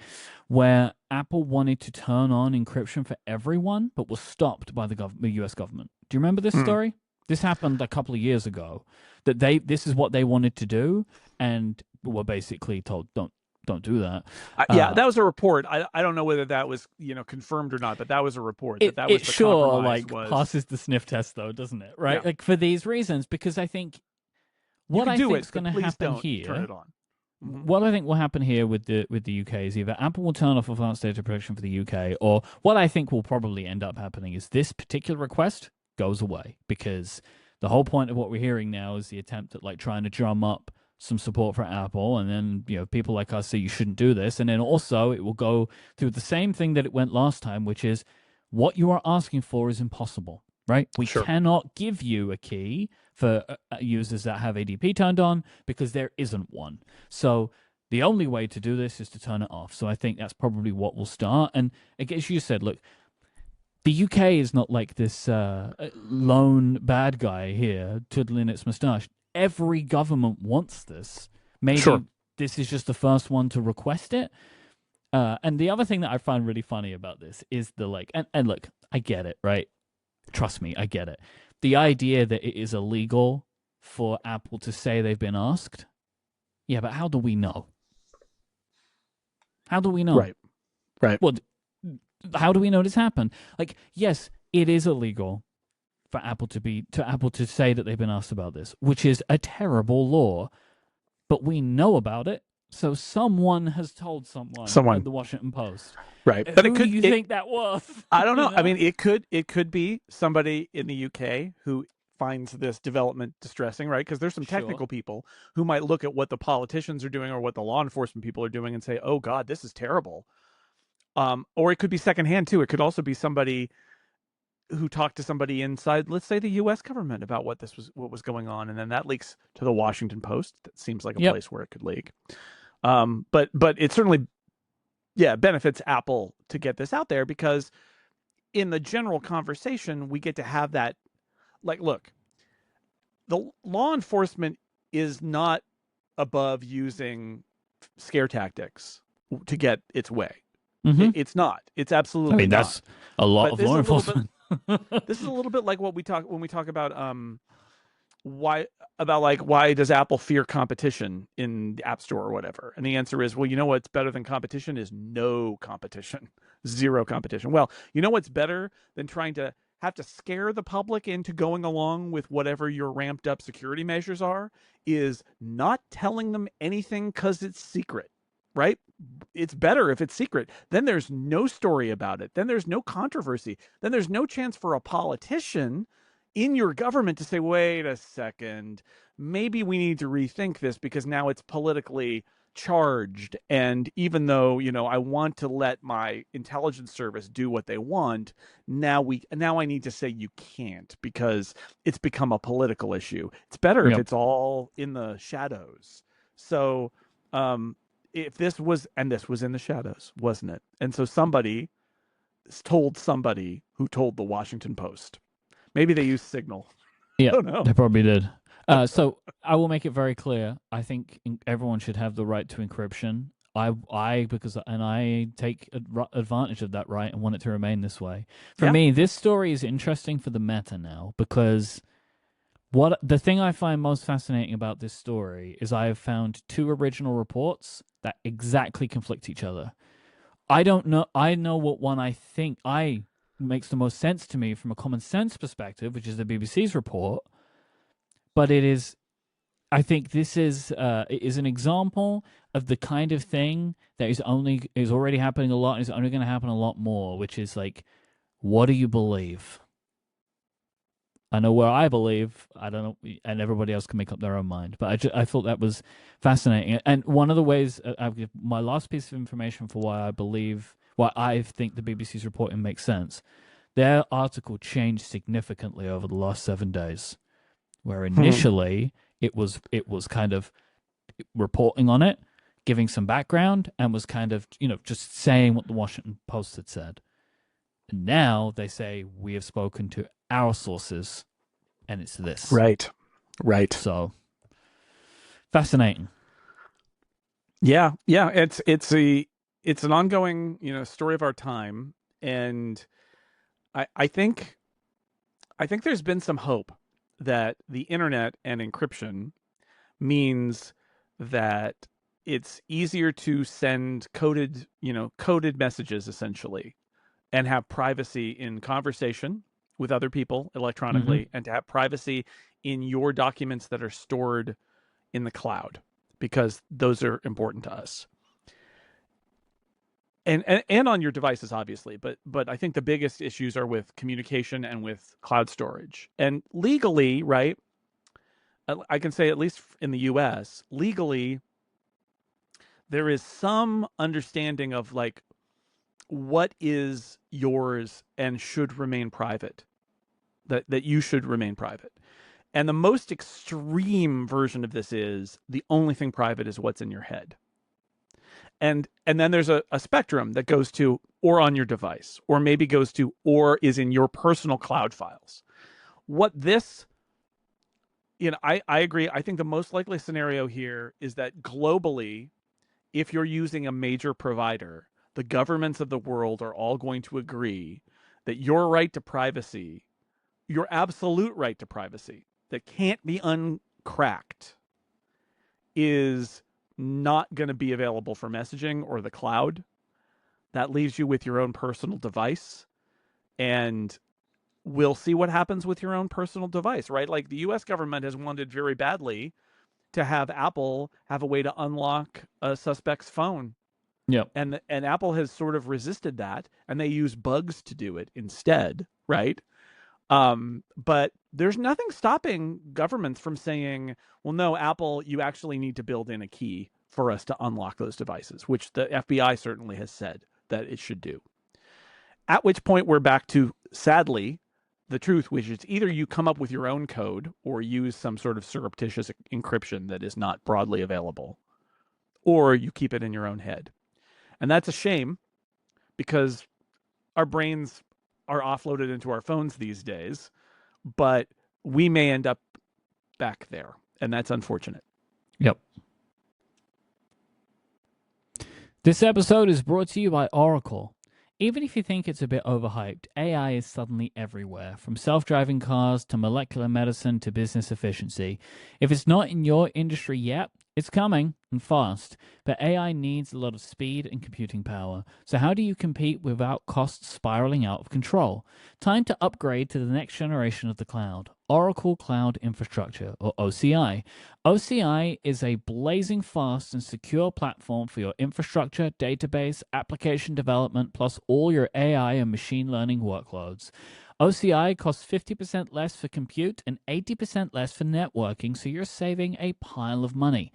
where Apple wanted to turn on encryption for everyone, but was stopped by the US government. Do you remember this story? This happened a couple of years ago, that this is what they wanted to do, and were basically told, don't do that. That was a report. I don't know whether that was confirmed or not, but that was a report. That was the compromise. Passes the sniff test though, doesn't it? Right? Yeah. Like, for these reasons, because I think what I think is going to happen here. Turn it on. What I think will happen here with the UK is either Apple will turn off advanced data protection for the UK, or what I think will probably end up happening is this particular request goes away, because the whole point of what we're hearing now is the attempt at trying to drum up some support for Apple, and then people like us say you shouldn't do this, and then also it will go through the same thing that it went last time, which is what you are asking for is impossible, right? We cannot give you a key for users that have ADP turned on because there isn't one. So the only way to do this is to turn it off. So I think that's probably what will start. And I guess you said, look, the UK is not like this lone bad guy here twiddling its moustache. Every government wants this, Maybe Sure. this is just the first one to request it. And the other thing that I find really funny about this is the like, and look, I get it, right? Trust me, I get it. The idea that it is illegal for Apple to say they've been asked. Yeah, but how do we know? How do we know? Right. Right. Well, how do we know this happened? Like, yes, it is illegal for Apple to say that they've been asked about this, which is a terrible law, but we know about it. So someone has told someone at the Washington Post. Right. But Who do you think that was? I don't know. I mean, it could be somebody in the UK who finds this development distressing, right? Because there's some technical people who might look at what the politicians are doing or what the law enforcement people are doing and say, "Oh God, this is terrible." Or it could be secondhand too. It could also be somebody who talked to somebody inside, let's say, the U.S. government about what was going on, and then that leaks to the Washington Post. That seems like a place where it could leak. But it certainly, benefits Apple to get this out there, because in the general conversation, we get to have that. Like, look, the law enforcement is not above using scare tactics to get its way. Mm-hmm. It's not. It's absolutely. I mean, not. that's a lot of law enforcement. This is a little bit like what we talk about why does Apple fear competition in the App Store or whatever? And the answer is, well, you know what's better than competition is no competition, zero competition. Well, you know what's better than trying to have to scare the public into going along with whatever your ramped up security measures are, is not telling them anything because it's secret. Right? It's better if it's secret. Then there's no story about it. Then there's no controversy. Then there's no chance for a politician in your government to say, wait a second, maybe we need to rethink this because now it's politically charged. And even though, I want to let my intelligence service do what they want, now I need to say you can't because it's become a political issue. It's better if it's all in the shadows. So, if this was in the shadows, wasn't it? And so somebody told somebody who told the Washington Post. Maybe they used Signal. Yeah, they probably did. So I will make it very clear. I think everyone should have the right to encryption. I take advantage of that right and want it to remain this way. For me, this story is interesting for the meta now, because the thing I find most fascinating about this story is I have found two original reports that exactly conflict each other. I don't know. I know what one I think makes the most sense to me from a common sense perspective, which is the BBC's report. But I think this is an example of the kind of thing that is already happening a lot and is only going to happen a lot more, which is like, what do you believe? I know where I believe. I don't know, and everybody else can make up their own mind. But I thought that was fascinating. And one of the ways I'll give my last piece of information for why I think the BBC's reporting makes sense. Their article changed significantly over the last 7 days, where initially it was kind of reporting on it, giving some background, and was kind of just saying what the Washington Post had said. And now they say, we have spoken to our sources, and it's this. Right. So fascinating. Yeah. It's an ongoing story of our time, and I think there's been some hope that the internet and encryption means that it's easier to send coded messages essentially, and have privacy in conversation with other people electronically, and to have privacy in your documents that are stored in the cloud, because those are important to us. And on your devices, obviously, but I think the biggest issues are with communication and with cloud storage. And legally, right, I can say, at least in the US, legally, there is some understanding of like what is yours and should remain private, that you should remain private. And the most extreme version of this is the only thing private is what's in your head. And then there's a spectrum that goes to or on your device, or maybe goes to or is in your personal cloud files. What this I agree. I think the most likely scenario here is that globally, if you're using a major provider, the governments of the world are all going to agree that your right to privacy, your absolute right to privacy that can't be uncracked, is not going to be available for messaging or the cloud. That leaves you with your own personal device. And we'll see what happens with your own personal device, right? Like the US government has wanted very badly to have Apple have a way to unlock a suspect's phone. Yep. And Apple has sort of resisted that, and they use bugs to do it instead, right? But there's nothing stopping governments from saying, well, no, Apple, you actually need to build in a key for us to unlock those devices, which the FBI certainly has said that it should do. At which point we're back to, sadly, the truth, which is either you come up with your own code or use some sort of surreptitious encryption that is not broadly available, or you keep it in your own head. And that's a shame because our brains are offloaded into our phones these days, but we may end up back there, and that's unfortunate. Yep. This episode is brought to you by Oracle. Even if you think it's a bit overhyped, AI is suddenly everywhere, from self-driving cars to molecular medicine to business efficiency. If it's not in your industry yet, it's coming, and fast. But AI needs a lot of speed and computing power. So how do you compete without costs spiraling out of control? Time to upgrade to the next generation of the cloud, Oracle Cloud Infrastructure, or OCI. OCI is a blazing fast and secure platform for your infrastructure, database, application development, plus all your AI and machine learning workloads. OCI costs 50% less for compute and 80% less for networking, so you're saving a pile of money.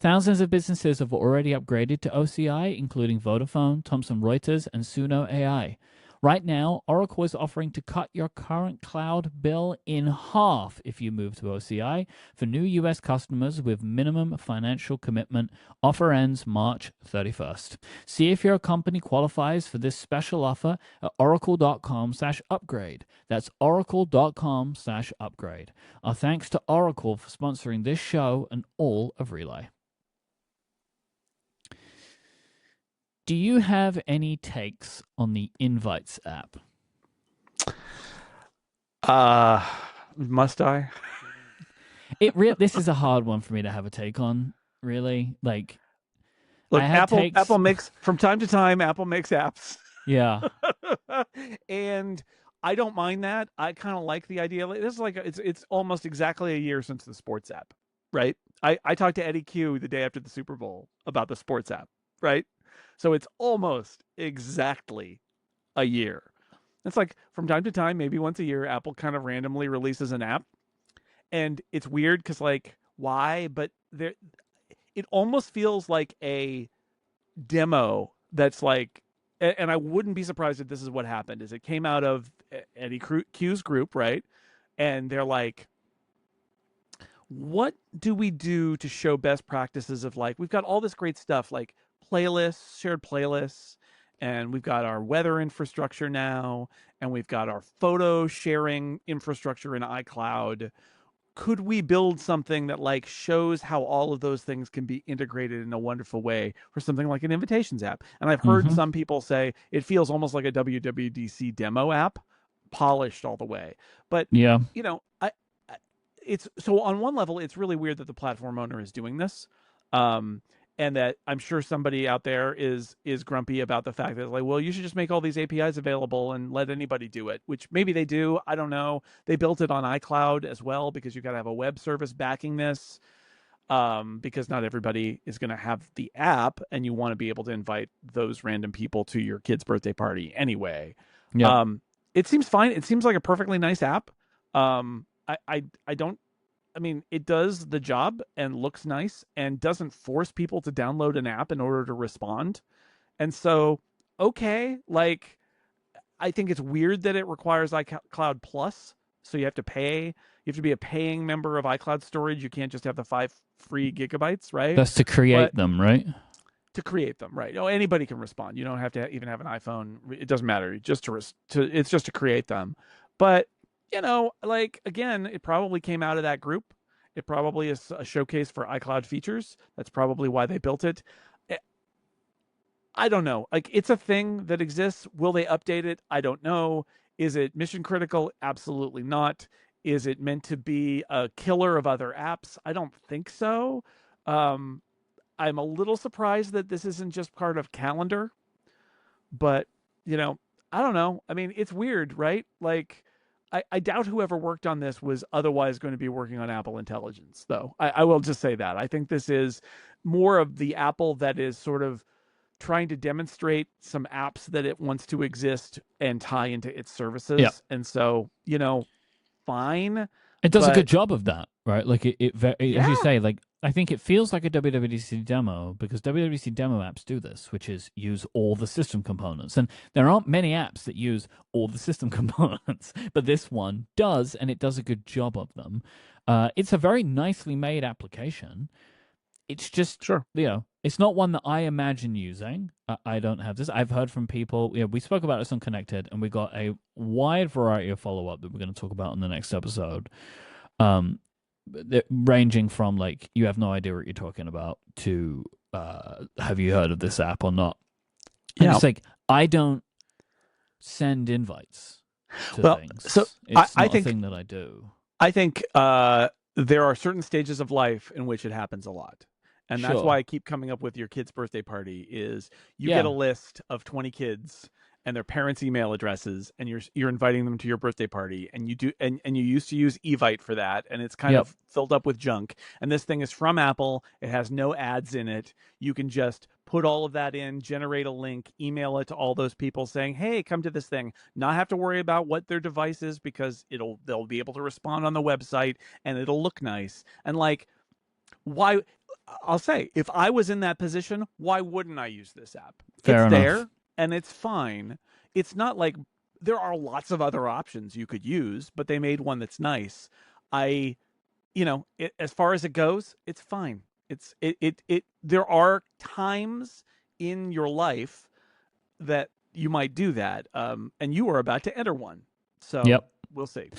Thousands of businesses have already upgraded to OCI, including Vodafone, Thomson Reuters, and Suno AI. Right now, Oracle is offering to cut your current cloud bill in half if you move to OCI for new US customers with minimum financial commitment. Offer ends March 31st. See if your company qualifies for this special offer at oracle.com/upgrade. That's oracle.com/upgrade. Our thanks to Oracle for sponsoring this show and all of Relay. Do you have any takes on the Invites app? Must I? This is a hard one for me to have a take on, really. Like, look, I had takes. Apple makes, from time to time, Apple makes apps. Yeah. And I don't mind that. I kind of like the idea. This is like, it's almost exactly a year since the sports app, right? I talked to Eddie Q the day after the Super Bowl about the sports app, right? So it's almost exactly a year. It's like from time to time, maybe once a year, Apple kind of randomly releases an app. And it's weird because, like, why? But it almost feels like a demo that's like, and I wouldn't be surprised if this is what happened, is it came out of Eddie Q's group, right? And they're like, what do we do to show best practices of, like, we've got all this great stuff like playlists, shared playlists, and we've got our weather infrastructure now, and we've got our photo sharing infrastructure in iCloud. Could we build something that, like, shows how all of those things can be integrated in a wonderful way for something like an invitations app? And I've heard some people say it feels almost like a WWDC demo app, polished all the way. But yeah, you know, it's so on one level, it's really weird that the platform owner is doing this. And that I'm sure somebody out there is grumpy about the fact that, like, well, you should just make all these APIs available and let anybody do it, which maybe they do. I don't know. They built it on iCloud as well because you got to have a web service backing this, because not everybody is going to have the app, and you want to be able to invite those random people to your kid's birthday party anyway. yeah. It seems fine. It seems like a perfectly nice app. I don't. I mean, it does the job and looks nice and doesn't force people to download an app in order to respond. And so, okay, like, I think it's weird that it requires iCloud Plus. So you have to pay. You have to be a paying member of iCloud storage. You can't just have the 5 free gigabytes, right? That's to create them, right? To create them, right? Oh, anybody can respond. You don't have to even have an iPhone. It doesn't matter. Just it's just to create them. But, like, again, it probably came out of that group, It probably is a showcase for iCloud features. That's probably why they built it. I don't know. Like, it's a thing that exists. Will they update it? I don't know. Is it mission critical? Absolutely not. Is it meant to be a killer of other apps? I don't think so. Um, I'm a little surprised that this isn't just part of Calendar, but you know, I don't know. I mean, it's weird, right? Like, I doubt whoever worked on this was otherwise going to be working on Apple Intelligence, though. I will just say that. I think this is more of the Apple that is sort of trying to demonstrate some apps that it wants to exist and tie into its services. Yeah. And so, fine. It does a good But job of that, right? Like as yeah, you say, like I think it feels like a WWDC demo because WWDC demo apps do this, which is use all the system components. And there aren't many apps that use all the system components, but this one does, and it does a good job of them. It's a very nicely made application. It's just, sure. it's not one that I imagine using. I don't have this. I've heard from people. We spoke about this on Connected, and we got a wide variety of follow up that we're going to talk about in the next episode. Ranging from like you have no idea what you're talking about to have you heard of this app or not? And Yeah. it's like I don't send invites to things. So it's I not think a thing that I do. I think there are certain stages of life in which it happens a lot. And that's Sure. why I keep coming up with your kid's birthday party is you get a list of 20 kids and their parents' email addresses, and you're inviting them to your birthday party, and you do and you used to use Evite for that, and it's kind of filled up with junk. And this thing is from Apple. It has no ads in it. You can just put all of that in, generate a link, email it to all those people saying, "Hey, come to this thing." Not have to worry about what their device is because they'll be able to respond on the website and it'll look nice. And like, why? I'll say, if I was in that position, why wouldn't I use this app? Fair It's enough. there and it's fine. It's not like there are lots of other options you could use, but they made one that's nice. As far as it goes, it's fine. There are times in your life that you might do that, and you are about to enter one. So we'll see.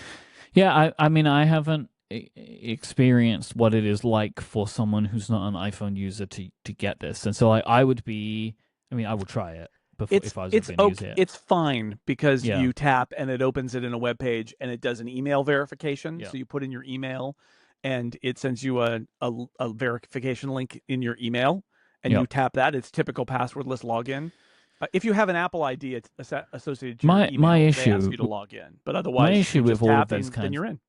Yeah, I mean, I haven't experienced what it is like for someone who's not an iPhone user to get this, and so I would be. I mean, I will try it before if I was going to use it. It's fine because you tap and it opens it in a web page and it does an email verification. Yeah. So you put in your email, and it sends you a verification link in your email, and you tap that. It's typical passwordless login. If you have an Apple ID, it's associated to your email. They ask you to log in, but otherwise, my issue with all of these then you're in.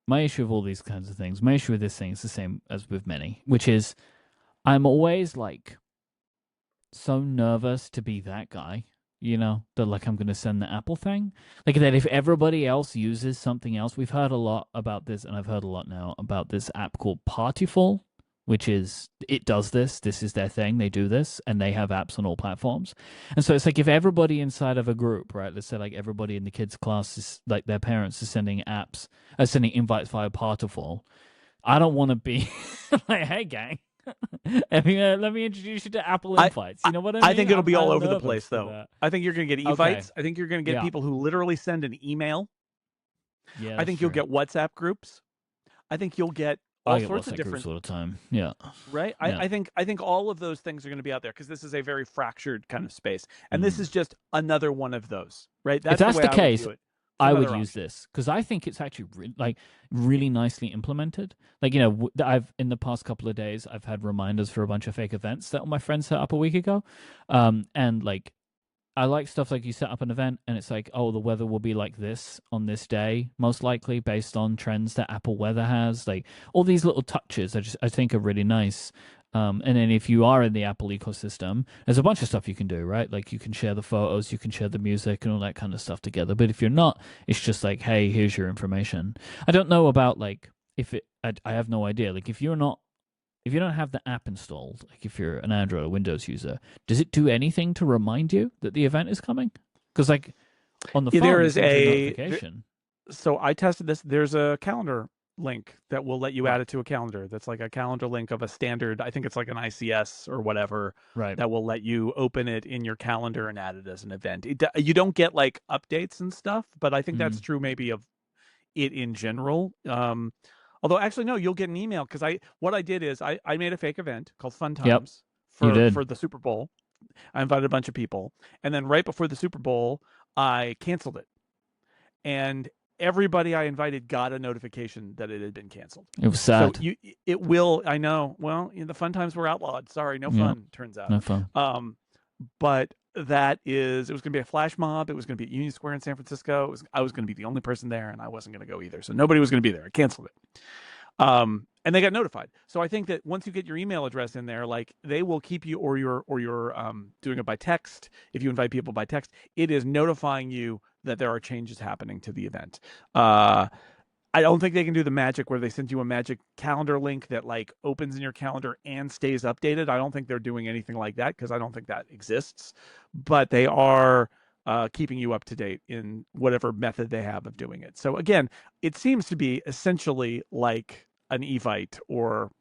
My issue with all these kinds of things, my issue with this thing is the same as with many, which is I'm always like so nervous to be that guy, that like I'm going to send the Apple thing. Like that if everybody else uses something else, we've heard a lot about this, and I've heard a lot now about this app called Partyful, which is, it does this. This is their thing. They do this, and they have apps on all platforms. And so it's like if everybody inside of a group, right, let's say like everybody in the kids' class is like their parents are sending sending invites via Partyful. I don't want to be like, hey, gang, let me introduce you to Apple Invites. You know what I mean? I think it'll be all over the place, though. I think you're going to get Evites. Okay. I think you're going to get people who literally send an email. Yeah, I think you'll get WhatsApp groups. I think you'll get all sorts of different all the time. Yeah. Right. Yeah. I think all of those things are going to be out there because this is a very fractured kind of space, and this is just another one of those. Right. If that's the case, I would use this because I think it's actually really nicely implemented. Like, I've in the past couple of days, I've had reminders for a bunch of fake events that all my friends set up a week ago. And like, I like stuff like you set up an event and it's like, oh, the weather will be like this on this day, most likely based on trends that Apple Weather has. Like all these little touches, I think are really nice. And then if you are in the Apple ecosystem, there's a bunch of stuff you can do, right? Like you can share the photos, you can share the music and all that kind of stuff together. But if you're not, it's just like, hey, here's your information. I don't know about like I have no idea. Like if you don't have the app installed, like if you're an Android or Windows user, does it do anything to remind you that the event is coming? Because like on the phone, there is a notification. So I tested this. There's a calendar link that will let you add it to a calendar. That's like a calendar link of a standard. I think it's like an ICS or whatever. Right. That will let you open it in your calendar and add it as an event. You don't get like updates and stuff, but I think that's true maybe of it in general. Although actually, no, you'll get an email because what I did is I made a fake event called Fun Yep, Times you did. for the Super Bowl. I invited a bunch of people, and then right before the Super Bowl, I canceled it, and everybody I invited got a notification that it had been canceled. It was So sad. it will. I know. Well, the fun times were outlawed. Sorry, no Yeah, fun. Turns out. no fun. But it was going to be a flash mob. It was going to be at Union Square in San Francisco. I was going to be the only person there, and I wasn't going to go either. So nobody was going to be there. I canceled it. And they got notified. So I think that once you get your email address in there, like they will keep you, or you're doing it by text. If you invite people by text, it is notifying you that there are changes happening to the event. I don't think they can do the magic where they send you a magic calendar link that like opens in your calendar and stays updated. I don't think they're doing anything like that because I don't think that exists. But they are keeping you up to date in whatever method they have of doing it. So again, it seems to be essentially like an Evite or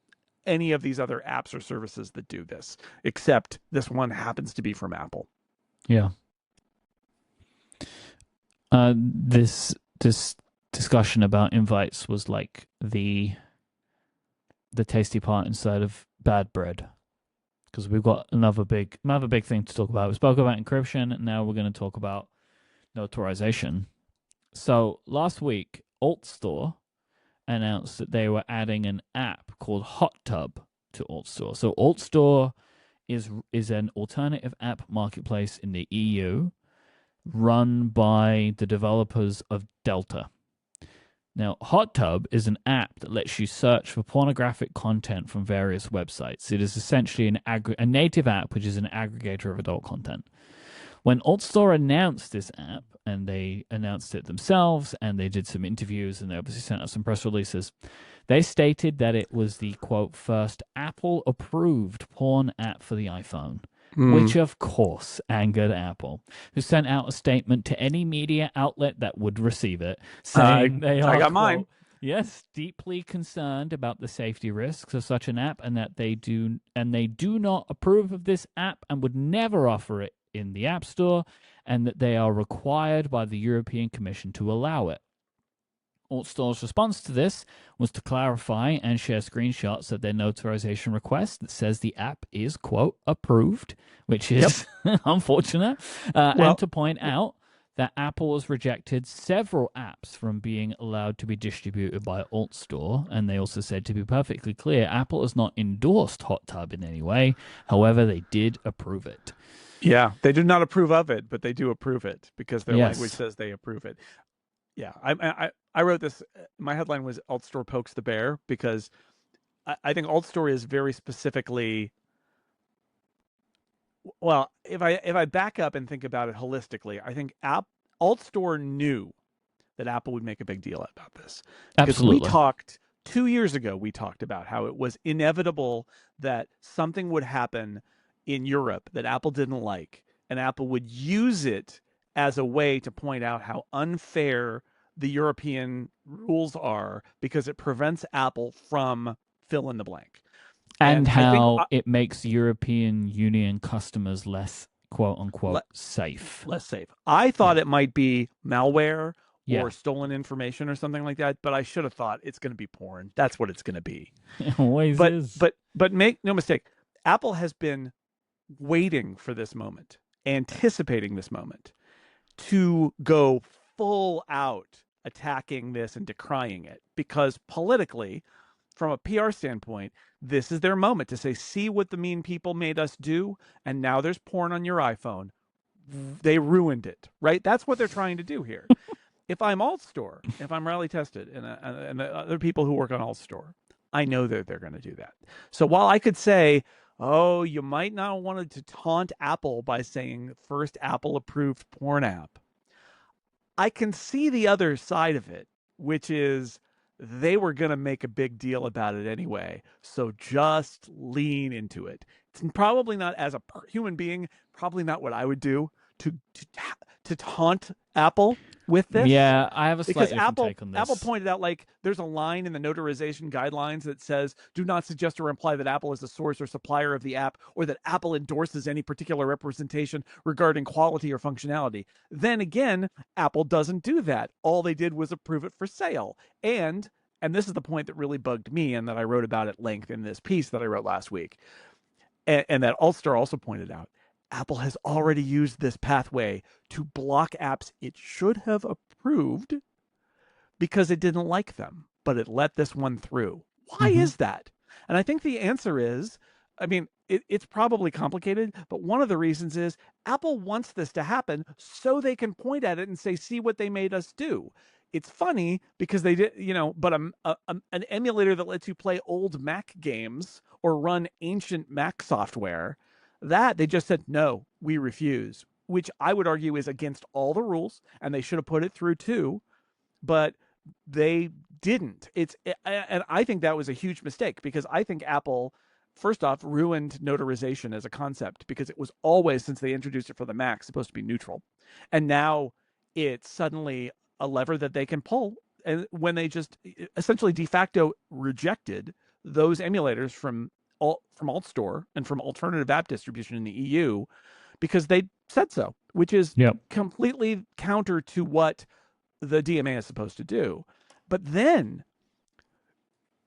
any of these other apps or services that do this, except this one happens to be from Apple. Yeah. This discussion about invites was like the tasty part inside of bad bread, because we've got another big thing to talk about. We spoke about encryption, and now we're going to talk about notarization. So last week, AltStore announced that they were adding an app called HotTub to AltStore. So AltStore is an alternative app marketplace in the EU run by the developers of Delta. Now, HotTub is an app that lets you search for pornographic content from various websites. It is essentially a native app, which is an aggregator of adult content. When AltStore announced this app, and they announced it themselves, and they did some interviews, and they obviously sent out some press releases, they stated that it was the, quote, first Apple-approved porn app for the iPhone. Which, of course, angered Apple, who sent out a statement to any media outlet that would receive it, saying they are, I got quote, mine. Yes, deeply concerned about the safety risks of such an app, and that they do not approve of this app and would never offer it in the App Store, and that they are required by the European Commission to allow it. AltStore's response to this was to clarify and share screenshots of their notarization request that says the app is, quote, approved, which is unfortunate, and to point out that Apple has rejected several apps from being allowed to be distributed by AltStore, and they also said, to be perfectly clear, Apple has not endorsed HotTub in any way. However, they did approve it. Yeah, they do not approve of it, but they do approve it because their language says they approve it. Yeah, I wrote this. My headline was AltStore pokes the bear because I think AltStore is very specifically. Well, if I back up and think about it holistically, I think AltStore knew that Apple would make a big deal about this. Absolutely. Because we talked 2 years ago, we talked about how it was inevitable that something would happen in Europe that Apple didn't like, and Apple would use it as a way to point out how unfair the European rules are because it prevents Apple from fill in the blank. And how it makes European Union customers less, quote unquote, safe. Less safe. I thought it might be malware or stolen information or something like that, but I should have thought it's going to be porn. That's what it's going to be. It always is. But make no mistake, Apple has been waiting for this moment, anticipating this moment, to go full out attacking this and decrying it, because politically, from a PR standpoint, this is their moment to say, see what the mean people made us do, and now there's porn on your iPhone. They ruined it, right? That's what they're trying to do here. If I'm AltStore, if I'm Rally Tested and the other people who work on AltStore, I know that they're going to do that. So while I could say, oh, you might not want to taunt Apple by saying first Apple-approved porn app, I can see the other side of it, which is they were going to make a big deal about it anyway. So just lean into it. It's probably not, as a human being, probably not what I would do to taunt Apple with this. Yeah, I have a slightly different take on this. Apple pointed out, like, there's a line in the notarization guidelines that says, do not suggest or imply that Apple is the source or supplier of the app, or that Apple endorses any particular representation regarding quality or functionality. Then again, Apple doesn't do that. All they did was approve it for sale. And and this is the point that really bugged me and that I wrote about at length in this piece that I wrote last week, and that AltStore also pointed out, Apple has already used this pathway to block apps it should have approved because it didn't like them, but it let this one through. Why is that? And I think the answer is, I mean, it's probably complicated, but one of the reasons is Apple wants this to happen so they can point at it and say, see what they made us do. It's funny because they did, but an emulator that lets you play old Mac games or run ancient Mac software, that they just said, no, we refuse, which I would argue is against all the rules, and they should have put it through too. But they didn't. And I think that was a huge mistake, because I think Apple, first off, ruined notarization as a concept, because it was always, since they introduced it for the Mac, supposed to be neutral. And now it's suddenly a lever that they can pull. And when they just essentially de facto rejected those emulators from AltStore and from alternative app distribution in the EU, because they said so, which is completely counter to what the DMA is supposed to do. But then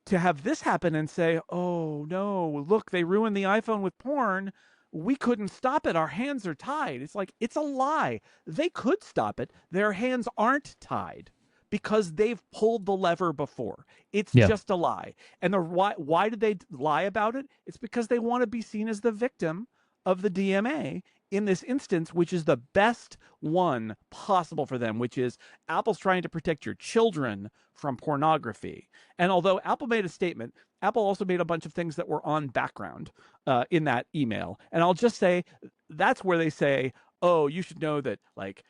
to have this happen and say, oh no, look, they ruined the iPhone with porn, we couldn't stop it, our hands are tied. It's like, it's a lie. They could stop it. Their hands aren't tied because they've pulled the lever before. It's just a lie. And why did they lie about it? It's because they want to be seen as the victim of the DMA in this instance, which is the best one possible for them, which is Apple's trying to protect your children from pornography. And although Apple made a statement, Apple also made a bunch of things that were on background in that email. And I'll just say, that's where they say, oh, you should know that, like,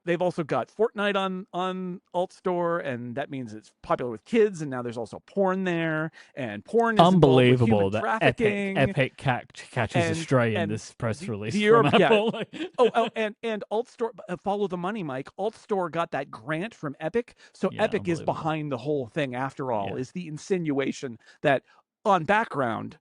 they've also got Fortnite on AltStore, and that means it's popular with kids. And now there's also porn there, and porn is unbelievable that trafficking. Epic catches a stray in this press release from Apple. And AltStore, follow the money, Mike. AltStore got that grant from Epic, so Epic is behind the whole thing. After all, is the insinuation that on background,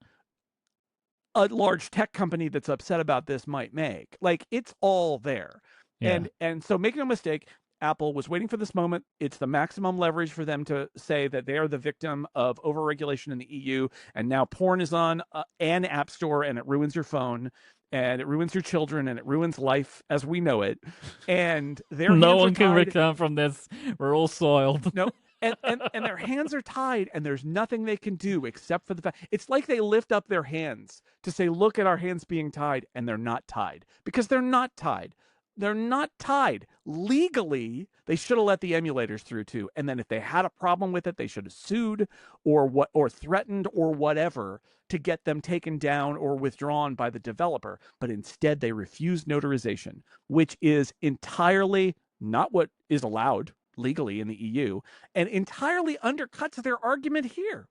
a large tech company that's upset about this might make. Like, it's all there. And so make no mistake, Apple was waiting for this moment. It's the maximum leverage for them to say that they are the victim of overregulation in the EU. And now porn is on an app store, and it ruins your phone, and it ruins your children, and it ruins life as we know it. And no one can recover from this. We're all soiled. No. And their hands are tied, and there's nothing they can do except for the fact it's like they lift up their hands to say, look at our hands being tied, and they're not tied, because they're not tied. They're not tied. Legally, they should have let the emulators through too. And then if they had a problem with it, they should have sued or threatened or whatever to get them taken down or withdrawn by the developer. But instead, they refused notarization, which is entirely not what is allowed legally in the EU, and entirely undercuts their argument here.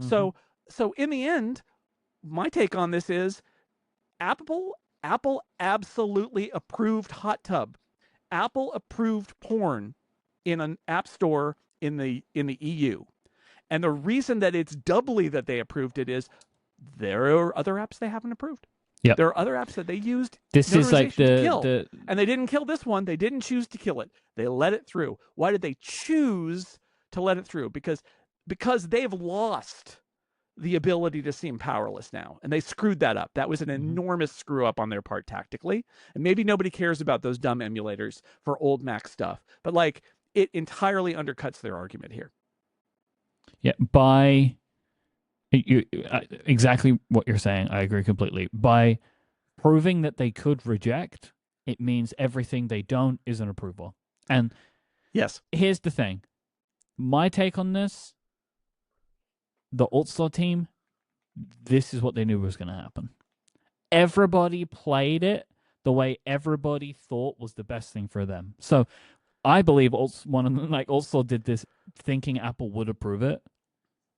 So in the end, my take on this is Apple absolutely approved hot tub. Apple approved porn in an app store in the EU. And the reason that it's doubly that they approved it is there are other apps they haven't approved. Yep. There are other apps that they used this is like to kill. And they didn't kill this one. They didn't choose to kill it. They let it through. Why did they choose to let it through? Because they've lost the ability to seem powerless now. And they screwed that up. That was an enormous screw up on their part tactically. And maybe nobody cares about those dumb emulators for old Mac stuff. But like, it entirely undercuts their argument here. Yeah, exactly what you're saying. I agree completely. By proving that they could reject, it means everything they don't is an approval. And yes, here's the thing. My take on this, the AltStore team, this is what they knew was going to happen. Everybody played it the way everybody thought was the best thing for them. So I believe AltStore did this thinking Apple would approve it,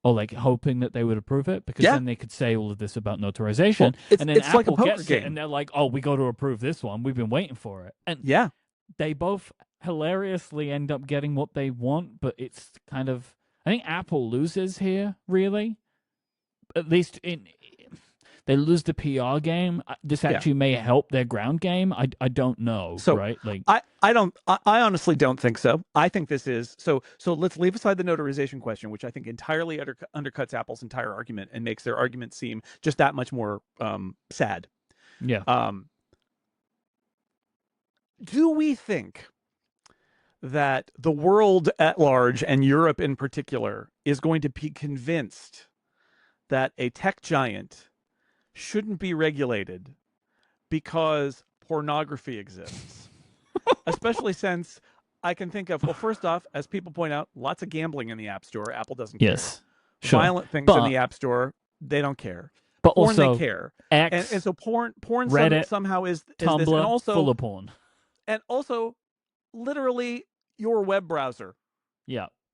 or like hoping that they would approve it, because then they could say all of this about notarization. Well, and then Apple like gets it, and they're like, oh, we got to approve this one. We've been waiting for it. And they both hilariously end up getting what they want, but it's kind of, I think Apple loses here, really. At least they lose the PR game. This actually may help their ground game. I don't know, So right? Like, I honestly don't think so. I think this is so. So let's leave aside the notarization question, which I think entirely undercuts Apple's entire argument and makes their argument seem just that much more sad. yeah. Do we think that the world at large and Europe in particular is going to be convinced that a tech giant shouldn't be regulated because pornography exists? Especially since I can think of, well, first off, as people point out, lots of gambling in the App Store. Apple doesn't care. Sure. Violent things in the App Store, they don't care. But porn, also, they care. X, and so porn Reddit, somehow is Tumblr, this, and also full of porn. And also, literally, your web browser,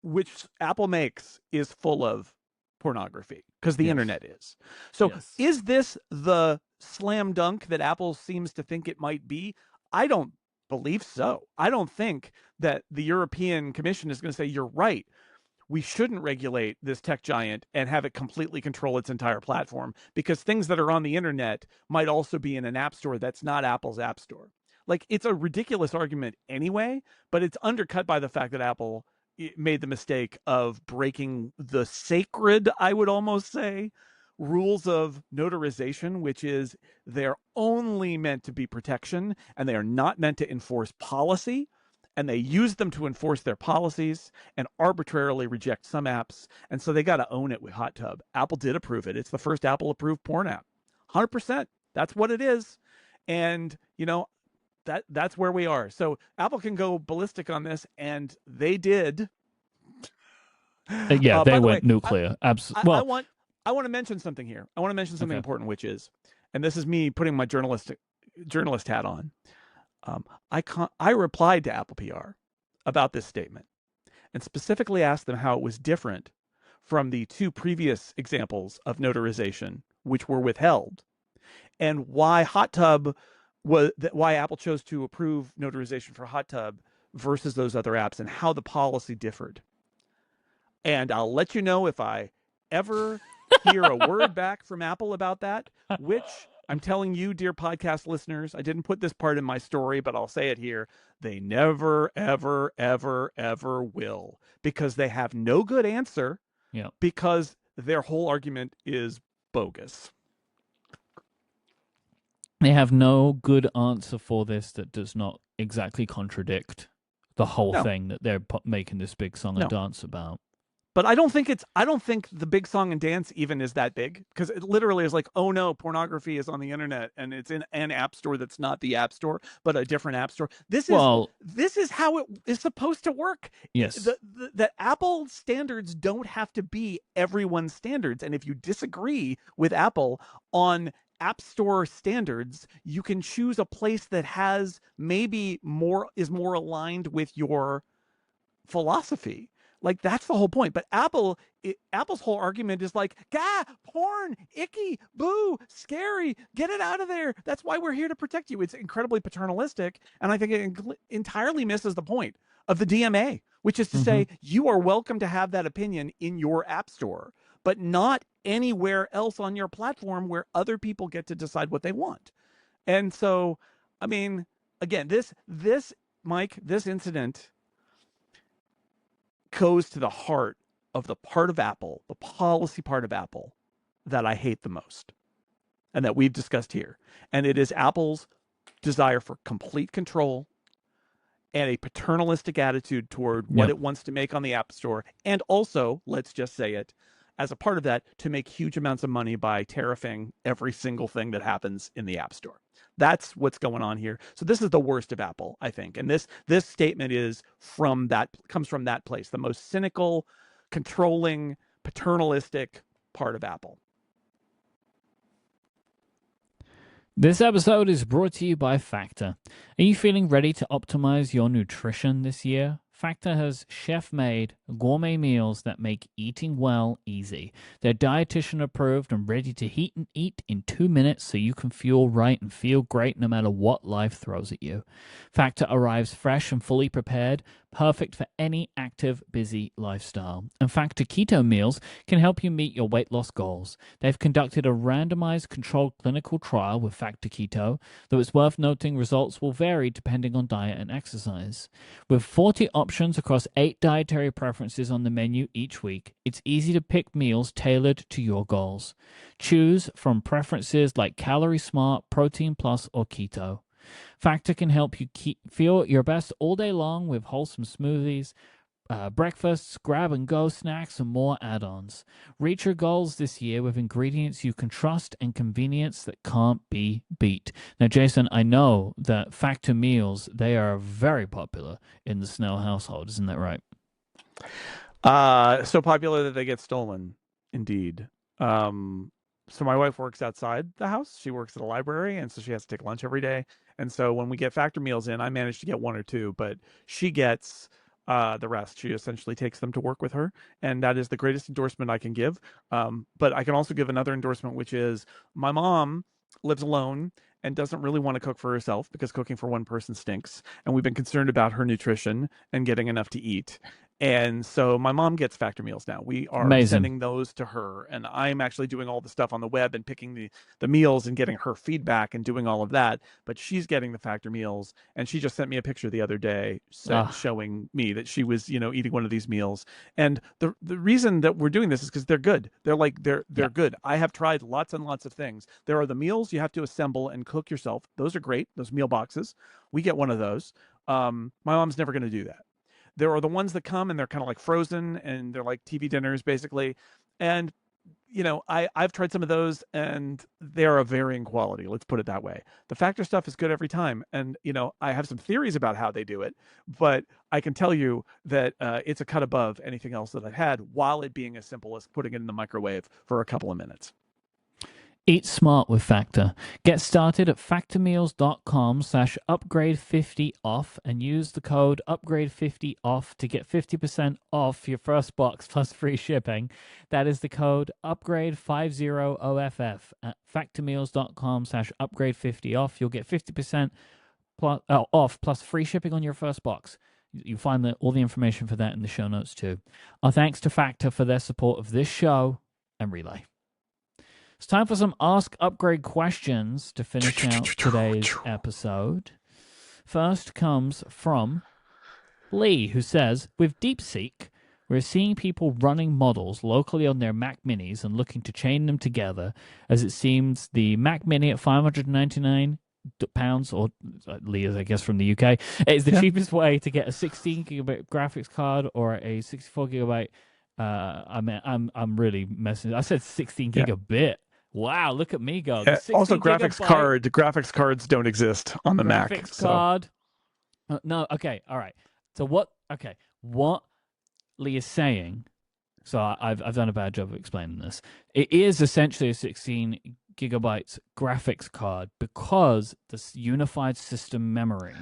which Apple makes, is full of pornography because the internet is. So is this the slam dunk that Apple seems to think it might be? I don't believe so. I don't think that the European Commission is going to say, you're right, we shouldn't regulate this tech giant and have it completely control its entire platform, because things that are on the internet might also be in an app store that's not Apple's app store. Like, it's a ridiculous argument anyway, but it's undercut by the fact that Apple made the mistake of breaking the sacred, I would almost say, rules of notarization, which is they're only meant to be protection and they are not meant to enforce policy. And they use them to enforce their policies and arbitrarily reject some apps. And so they got to own it with Hot Tub. Apple did approve it. It's the first Apple approved porn app. 100%. That's what it is. And, you know, that's where we are. So Apple can go ballistic on this, and they did. Yeah, they went nuclear. Absolutely. Well, I want to mention something here. I want to mention something important, which is, and this is me putting my journalist hat on. I replied to Apple PR about this statement and specifically asked them how it was different from the two previous examples of notarization, which were withheld, and why why Apple chose to approve notarization for Hot Tub versus those other apps, and how the policy differed. And I'll let you know if I ever hear a word back from Apple about that, which I'm telling you, dear podcast listeners, I didn't put this part in my story, but I'll say it here. They never, ever, ever, ever will, because they have no good answer, because their whole argument is bogus. They have no good answer for this that does not exactly contradict the whole thing that they're making this big song and dance about. But I don't think the big song and dance even is that big, because it literally is like, oh no, pornogaphy is on the internet and it's in an app store that's not the app store, but a different app store. This is how it is supposed to work. Yes. The Apple standards don't have to be everyone's standards. And if you disagree with Apple on App Store standards, you can choose a place that has maybe is more aligned with your philosophy. Like, that's the whole point. But Apple's whole argument is like, gah, porn, icky, boo, scary, get it out of there. That's why we're here to protect you. It's incredibly paternalistic. And I think it entirely misses the point of the DMA, which is to say, you are welcome to have that opinion in your app store, but not anywhere else on your platform where other people get to decide what they want. And so, I mean, again, this incident goes to the heart of the part of Apple, the policy part of Apple, that I hate the most and that we've discussed here. And it is Apple's desire for complete control and a paternalistic attitude toward what it wants to make on the App Store. And also, let's just say it, as a part of that, to make huge amounts of money by tariffing every single thing that happens in the App Store. That's what's going on here. So this is the worst of Apple, I think. And this statement comes from that place, the most cynical, controlling, paternalistic part of Apple. This episode is brought to you by Factor. Are you feeling ready to optimize your nutrition this year? Factor has chef-made gourmet meals that make eating well easy. They're dietitian approved and ready to heat and eat in 2 minutes, so you can fuel right and feel great no matter what life throws at you. Factor arrives fresh and fully prepared, perfect for any active, busy lifestyle. In fact, keto meals can help you meet your weight loss goals. They've conducted a randomized controlled clinical trial with Factor Keto, though it's worth noting results will vary depending on diet and exercise. With 40 options across 8 dietary preferences on the menu each week, it's easy to pick meals tailored to your goals. Choose from preferences like Calorie Smart, Protein Plus, or Keto. Factor can help you feel your best all day long with wholesome smoothies, breakfasts, grab-and-go snacks, and more add-ons. Reach your goals this year with ingredients you can trust and convenience that can't be beat. Now, Jason, I know that Factor meals, they are very popular in the Snell household. Isn't that right? So popular that they get stolen, indeed. So my wife works outside the house. She works at a library, and so she has to take lunch every day. And so when we get Factor meals in, I manage to get 1 or 2, but she gets the rest. She essentially takes them to work with her, and that is the greatest endorsement I can give. But I can also give another endorsement, which is my mom lives alone and doesn't really want to cook for herself because cooking for one person stinks. And we've been concerned about her nutrition and getting enough to eat. And so my mom gets Factor meals now. We are Amazing. sending those to her, and I'm actually doing all the stuff on the web and picking the meals and getting her feedback and doing all of that. But she's getting the Factor meals, and she just sent me a picture the other day showing me that she was, eating one of these meals. And the reason that we're doing this is because they're good. They're good. I have tried lots and lots of things. There are the meals you have to assemble and cook yourself. Those are great. Those meal boxes. We get one of those. My mom's never going to do that. There are the ones that come and they're kind of like frozen and they're like TV dinners basically. And, I've tried some of those and they're of varying quality. Let's put it that way. The Factor stuff is good every time. And, I have some theories about how they do it, but I can tell you that it's a cut above anything else that I've had while it being as simple as putting it in the microwave for a couple of minutes. Eat smart with Factor. Get started at factormeals.com/upgrade50off and use the code upgrade50off to get 50% off your first box plus free shipping. That is the code upgrade50off at factormeals.com/upgrade50off. You'll get 50% off plus free shipping on your first box. You find all the information for that in the show notes too. Our thanks to Factor for their support of this show and Relay. It's time for some Ask Upgrade questions to finish out today's episode. First comes from Lee, who says, with DeepSeek, we're seeing people running models locally on their Mac Minis and looking to chain them together, as it seems the Mac Mini at £599, or Lee is, I guess, from the UK, is the cheapest way to get a 16 gigabyte graphics card or a 64 gigabyte. I'm really messing. I said 16 gigabit. Wow, look at me go. Also, graphics cards don't exist on the Mac. Graphics card. No, okay, all right. So what Lee is saying, so I've done a bad job of explaining this. It is essentially a 16 gigabytes graphics card because the unified system memory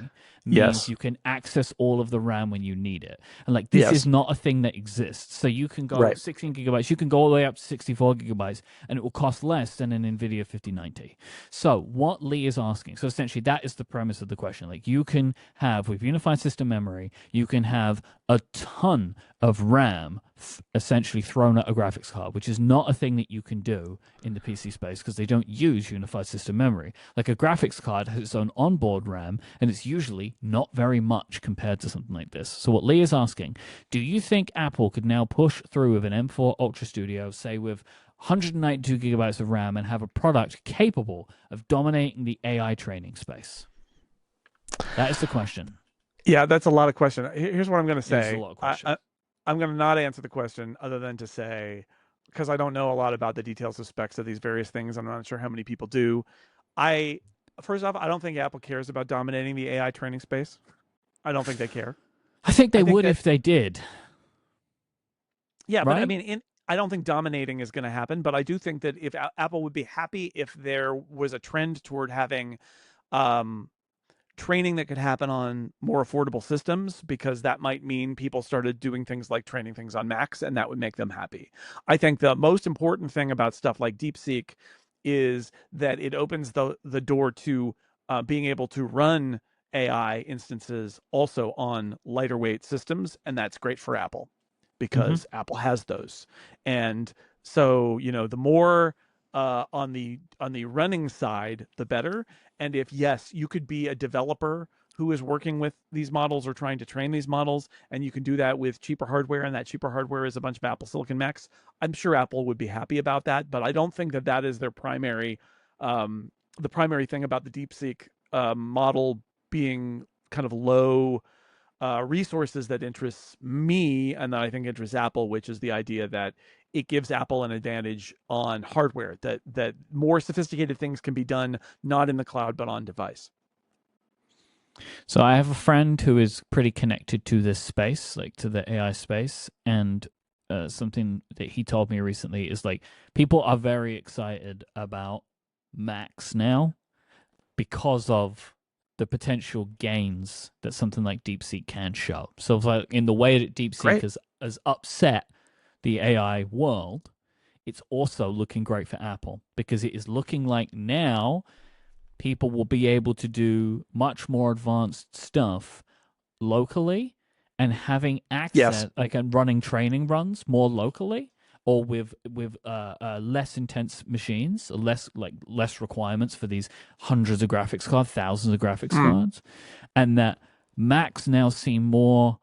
means you can access all of the RAM when you need it. And this is not a thing that exists. So you can go 16 gigabytes, you can go all the way up to 64 gigabytes, and it will cost less than an NVIDIA 5090. So what Lee is asking, so essentially that is the premise of the question. You can have, with unified system memory, you can have a ton of RAM essentially thrown at a graphics card, which is not a thing that you can do in the PC space because they don't use unified system memory. A graphics card has its own onboard RAM, and it's usually not very much compared to something like this. So what Lee is asking, do you think Apple could now push through with an M4 Ultra Studio, say with 192 gigabytes of RAM, and have a product capable of dominating the AI training space? That is the question. Yeah, that's a lot of question. Here's what I'm going to say. That's a lot of question. I'm going to not answer the question other than to say, because I don't know a lot about the details of specs of these various things. I'm not sure how many people do. First off, I don't think Apple cares about dominating the AI training space. I don't think they care. I think they would if they did. Yeah, right? But I mean, I don't think dominating is going to happen, but I do think that if Apple would be happy if there was a trend toward having training that could happen on more affordable systems, because that might mean people started doing things like training things on Macs, and that would make them happy. I think the most important thing about stuff like DeepSeek is that it opens the door to being able to run AI instances also on lighter weight systems, and that's great for Apple because Apple has those. And so, the more on the running side, the better. And if yes, you could be a developer who is working with these models or trying to train these models, and you can do that with cheaper hardware, and that cheaper hardware is a bunch of Apple Silicon Macs, I'm sure Apple would be happy about that. But I don't think that that is their primary, the primary thing about the DeepSeek model being kind of low resources that interests me, and that I think interests Apple, which is the idea that it gives Apple an advantage on hardware, that more sophisticated things can be done not in the cloud but on device. So I have a friend who is pretty connected to this space, like to the AI space, and something that he told me recently is like people are very excited about Macs now because of the potential gains that something like DeepSeek can show. So like in the way that DeepSeek has upset the AI world, it's also looking great for Apple because it is looking like now people will be able to do much more advanced stuff locally and having access, like and running training runs more locally or with less intense machines, less requirements for these hundreds of graphics cards, thousands of graphics cards, and that Macs now seem more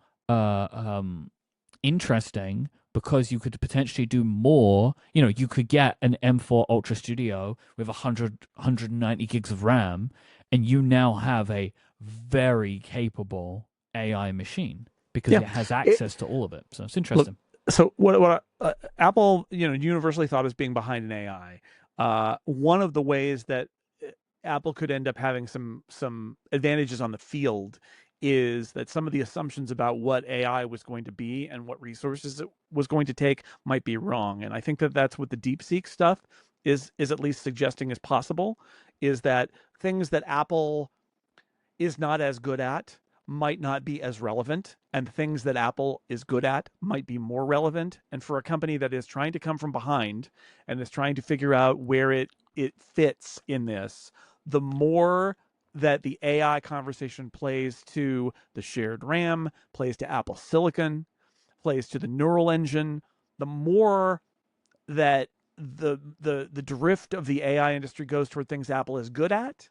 interesting because you could potentially do more. You could get an M4 Ultra Studio with 190 gigs of RAM, and you now have a very capable AI machine because it has access to all of it. So it's interesting. Look, so what Apple, universally thought as being behind in AI, one of the ways that Apple could end up having some advantages on the field is that some of the assumptions about what AI was going to be and what resources it was going to take might be wrong. And I think that that's what the DeepSeek stuff is at least suggesting is possible, is that things that Apple is not as good at might not be as relevant, and things that Apple is good at might be more relevant. And for a company that is trying to come from behind and is trying to figure out where it fits in this, the more that the AI conversation plays to the shared RAM, plays to Apple Silicon, plays to the neural engine, the more that the drift of the AI industry goes toward things Apple is good at,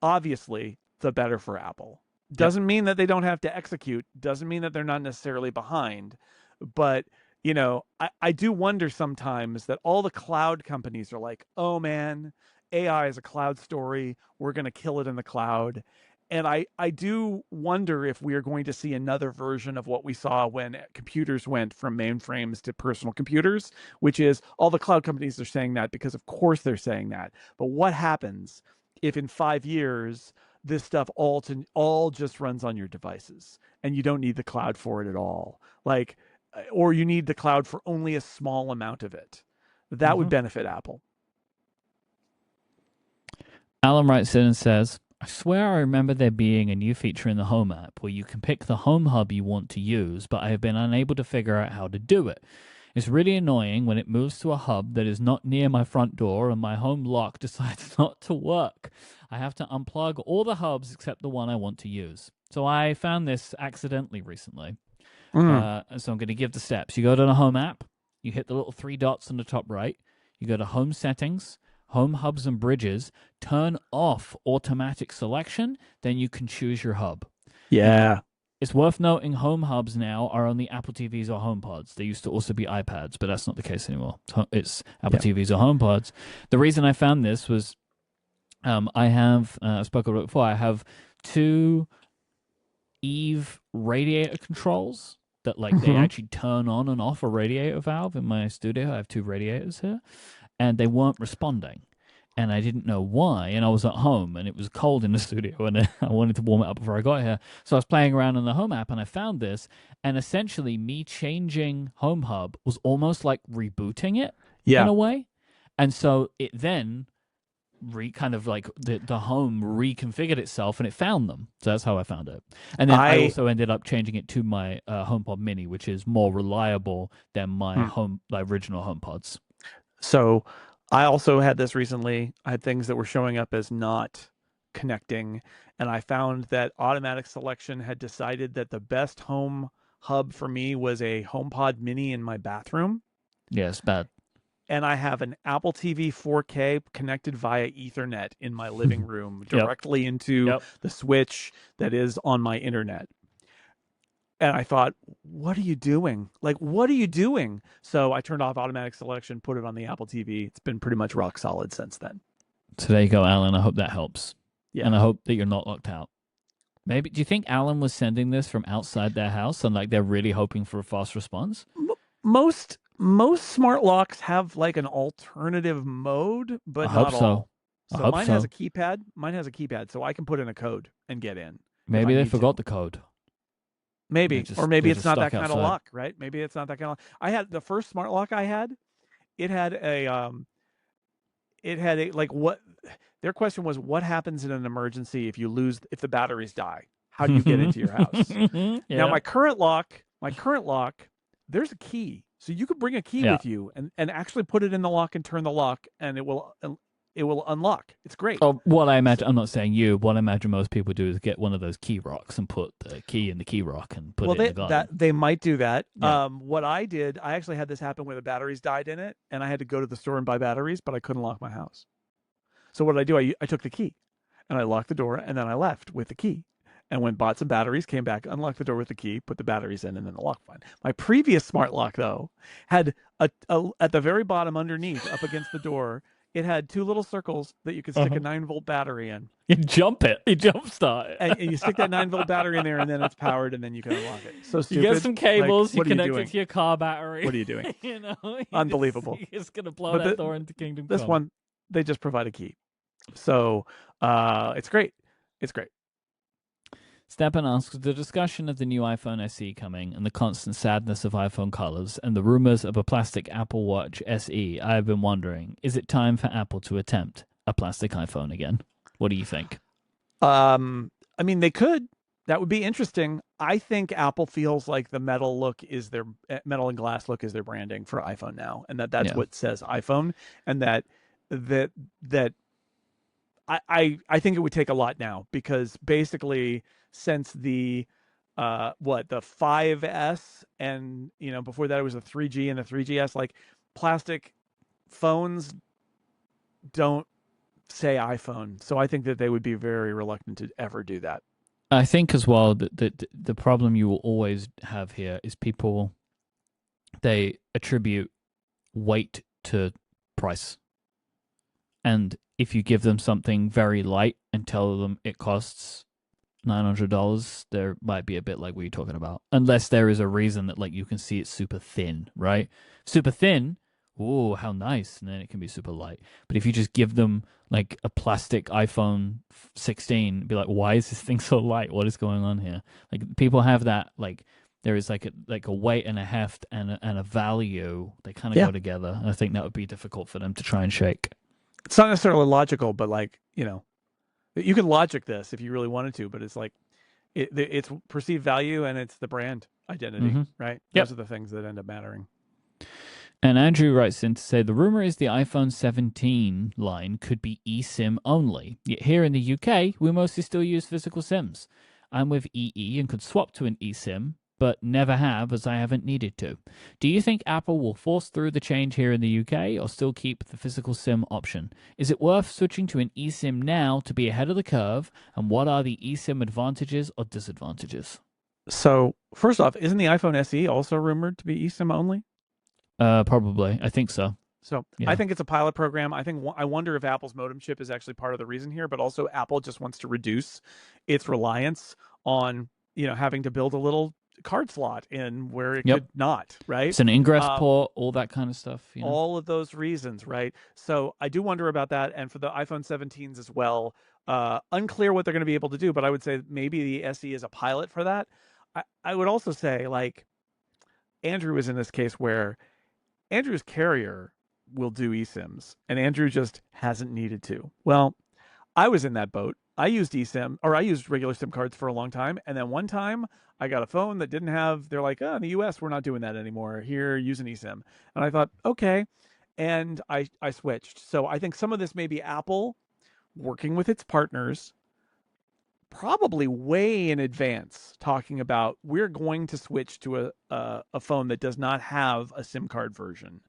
obviously the better for Apple. Doesn't mean that they don't have to execute, doesn't mean that they're not necessarily behind, but I do wonder sometimes that all the cloud companies are like, oh man, AI is a cloud story, we're going to kill it in the cloud. And I do wonder if we are going to see another version of what we saw when computers went from mainframes to personal computers, which is all the cloud companies are saying that because of course they're saying that. But what happens if in 5 years this stuff all just runs on your devices and you don't need the cloud for it at all? Like, or you need the cloud for only a small amount of it. That would benefit Apple. Alan writes in and says, I swear I remember there being a new feature in the Home app where you can pick the Home hub you want to use, but I have been unable to figure out how to do it. It's really annoying when it moves to a hub that is not near my front door and my home lock decides not to work. I have to unplug all the hubs except the one I want to use. So I found this accidentally recently. So I'm going to give the steps. You go to the Home app, you hit the little 3 dots on the top right, you go to Home Settings, Home Hubs and Bridges, turn off automatic selection, then you can choose your hub. Yeah. It's worth noting Home Hubs now are only Apple TVs or HomePods. They used to also be iPads, but that's not the case anymore. It's Apple TVs or HomePods. The reason I found this was I spoke about it before, I have 2 Eve radiator controls that they actually turn on and off a radiator valve in my studio. I have 2 radiators here, and they weren't responding. And I didn't know why. And I was at home, and it was cold in the studio, and I wanted to warm it up before I got here. So I was playing around in the Home app, and I found this. And essentially, me changing Home Hub was almost like rebooting it in a way. And so it then kind of like the home reconfigured itself, and it found them. So that's how I found it. And then I also ended up changing it to my HomePod Mini, which is more reliable than my original HomePods. So I also had this recently. I had things that were showing up as not connecting, and I found that automatic selection had decided that the best home hub for me was a HomePod Mini in my bathroom. Yeah, it's bad. And I have an Apple TV 4K connected via Ethernet in my living room directly into the switch that is on my internet. And I thought, what are you doing? Like, what are you doing? So I turned off automatic selection, put it on the Apple TV. It's been pretty much rock solid since then. So there you go, Alan. I hope that helps. Yeah. And I hope that you're not locked out. Maybe, do you think Alan was sending this from outside their house and like they're really hoping for a fast response? Most smart locks have like an alternative mode, but not all. So mine has a keypad. Mine has a keypad, so I can put in a code and get in. Maybe they forgot the code. Maybe, or maybe it's not that kind of lock, right? Maybe it's not that kind of lock. I had the first smart lock I had. It had a like what their question was, what happens in an emergency if the batteries die? How do you get into your house? Now my current lock, there's a key. So you could bring a key with you and actually put it in the lock and turn the lock, and it will unlock. It's great. Oh, what I imagine, I'm not saying you, what I imagine most people do is get one of those key rocks and put the key in the key rock and put it in the garden. They might do that. Yeah. What I did, I actually had this happen where the batteries died in it, and I had to go to the store and buy batteries, but I couldn't lock my house. So what did I do? I took the key, and I locked the door, and then I left with the key. And went bought some batteries, came back, unlocked the door with the key, put the batteries in, and then the lock fine. My previous smart lock, though, had at the very bottom underneath, up against the door, it had two little circles that you could stick a 9-volt battery in. You jump start it. And you stick that 9-volt battery in there, and then it's powered, and then you can unlock it. So stupid. You get some cables, like, you connect it to your car battery. What are you doing? You're Unbelievable. You're just going to blow that door into Kingdom Come. This one, they just provide a key. So it's great. It's great. Stepan asks, the discussion of the new iPhone SE coming and the constant sadness of iPhone colors and the rumors of a plastic Apple Watch SE, I have been wondering, is it time for Apple to attempt a plastic iPhone again? What do you think? I mean, they could. That would be interesting. I think Apple feels like the metal and glass look is their branding for iPhone now, and that's what says iPhone, and that I think it would take a lot now, because basically since the 5S and before that it was the 3G and the 3GS, like plastic phones don't say iPhone, so I think that they would be very reluctant to ever do that. I think as well that the problem you will always have here is people, they attribute weight to price. And if you give them something very light and tell them it costs $900, there might be a bit like what you're talking about. Unless there is a reason that like you can see it's super thin, right? Super thin, oh, how nice. And then it can be super light. But if you just give them like a plastic iPhone 16, be like, why is this thing so light? What is going on here? Like people have that, like there is like a weight and a heft and a value. They kind of go together. And I think that would be difficult for them to try and shake. It's not necessarily logical, but like, you could logic this if you really wanted to, but it's like it's perceived value and it's the brand identity, right? Those are the things that end up mattering. And Andrew writes in to say, the rumor is the iPhone 17 line could be eSIM only. Yet here in the UK, we mostly still use physical SIMs. I'm with EE and could swap to an eSIM, but never have as I haven't needed to. Do you think Apple will force through the change here in the UK or still keep the physical SIM option? Is it worth switching to an eSIM now to be ahead of the curve? And what are the eSIM advantages or disadvantages? So first off, isn't the iPhone SE also rumored to be eSIM only? Probably. I think so. So I think it's a pilot program. I wonder if Apple's modem chip is actually part of the reason here, but also Apple just wants to reduce its reliance on, having to build a little card slot in where it could not, right? It's an ingress port, all that kind of stuff. All of those reasons, right? So I do wonder about that. And for the iPhone 17s as well, unclear what they're going to be able to do, but I would say maybe the SE is a pilot for that. I would also say, like, Andrew is in this case where Andrew's carrier will do eSIMs, and Andrew just hasn't needed to. Well, I was in that boat. I used eSIM, or I used regular SIM cards for a long time, and then one time I got a phone that didn't have, they're like, in the US, we're not doing that anymore. Here, use an eSIM. And I thought, okay, and I switched. So I think some of this may be Apple working with its partners probably way in advance talking about we're going to switch to a phone that does not have a SIM card version.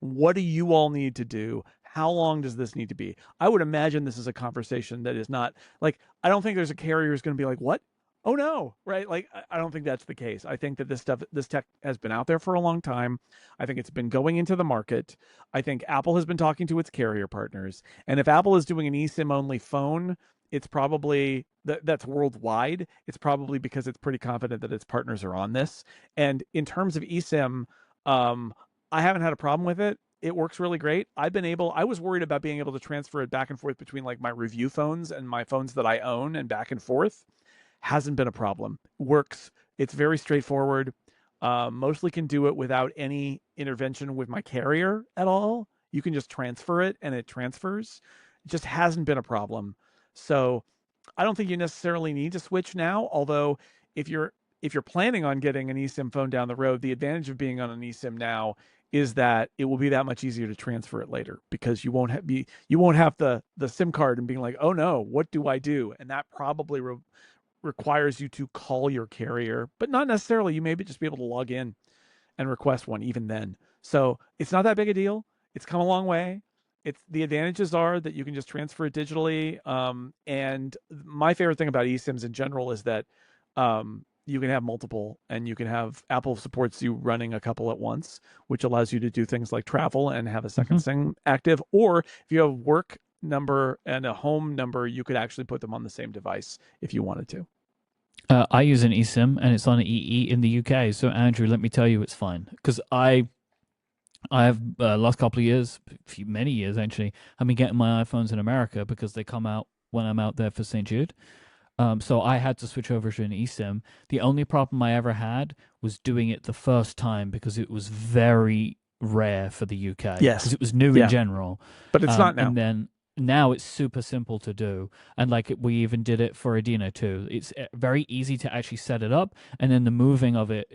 What do you all need to do? How long does this need to be? I would imagine this is a conversation that is not like, I don't think there's a carrier who's going to be like, what? Oh no, right? Like, I don't think that's the case. I think that this tech has been out there for a long time. I think it's been going into the market. I think Apple has been talking to its carrier partners. And if Apple is doing an eSIM only phone, it's probably that's worldwide. It's probably because it's pretty confident that its partners are on this. And in terms of eSIM, I haven't had a problem with it. It works really great. I was worried about being able to transfer it back and forth between like my review phones and my phones that I own and back and forth. Hasn't been a problem. Works. It's very straightforward. Mostly can do it without any intervention with my carrier at all. You can just transfer it and it transfers. It just hasn't been a problem. So I don't think you necessarily need to switch now. Although if you're planning on getting an eSIM phone down the road, the advantage of being on an eSIM now is that it will be that much easier to transfer it later, because you won't have the SIM card and being like, oh no, what do I do? And that probably requires you to call your carrier, but not necessarily. You may just be able to log in and request one even then. So it's not that big a deal. It's come a long way. The advantages are that you can just transfer it digitally. And my favorite thing about eSIMs in general is that you can have multiple, and you can have Apple supports you running a couple at once, which allows you to do things like travel and have a second SIM active. Or if you have a work number and a home number, you could actually put them on the same device if you wanted to. I use an eSIM, and it's on EE in the UK. So Andrew, let me tell you, it's fine, because I have last couple of years, many years actually, I've been getting my iPhones in America because they come out when I'm out there for St. Jude. So I had to switch over to an eSIM. The only problem I ever had was doing it the first time, because it was very rare for the UK. Yes. Because it was new in general. But it's not now. And then now it's super simple to do. And like we even did it for Adina too. It's very easy to actually set it up. And then the moving of it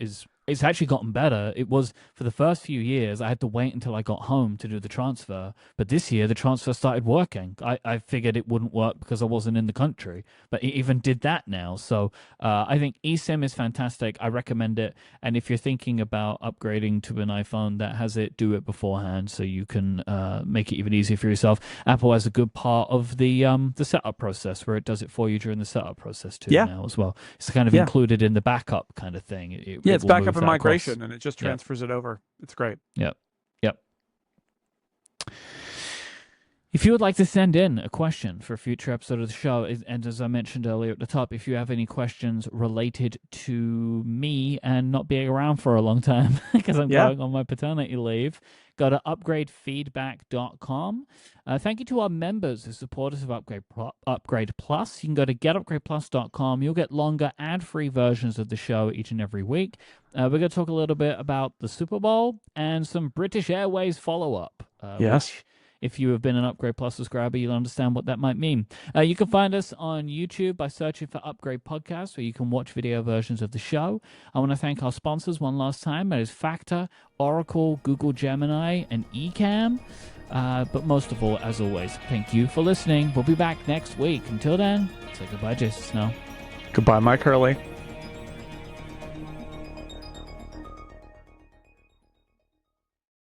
it's actually gotten better. It was, for the first few years, I had to wait until I got home to do the transfer. But this year, the transfer started working. I figured it wouldn't work because I wasn't in the country, but it even did that now. So I think eSIM is fantastic. I recommend it. And if you're thinking about upgrading to an iPhone that has it, do it beforehand so you can make it even easier for yourself. Apple has a good part of the setup process where it does it for you during the setup process too now as well. It's kind of included in the backup kind of thing. It's backup and migration, and it just transfers it over. It's great. Yep. If you would like to send in a question for a future episode of the show, and as I mentioned earlier at the top, if you have any questions related to me and not being around for a long time because I'm going on my paternity leave, go to upgradefeedback.com. Thank you to our members who support us of Upgrade Plus. You can go to getupgradeplus.com. You'll get longer ad-free versions of the show each and every week. We're going to talk a little bit about the Super Bowl and some British Airways follow-up. Which, if you have been an Upgrade Plus subscriber, you'll understand what that might mean. You can find us on YouTube by searching for Upgrade Podcast, where you can watch video versions of the show. I want to thank our sponsors one last time. That is Factor, Oracle, Google Gemini, and Ecamm. But most of all, as always, thank you for listening. We'll be back next week. Until then, say goodbye, Jason Snell. Goodbye, Mike Hurley.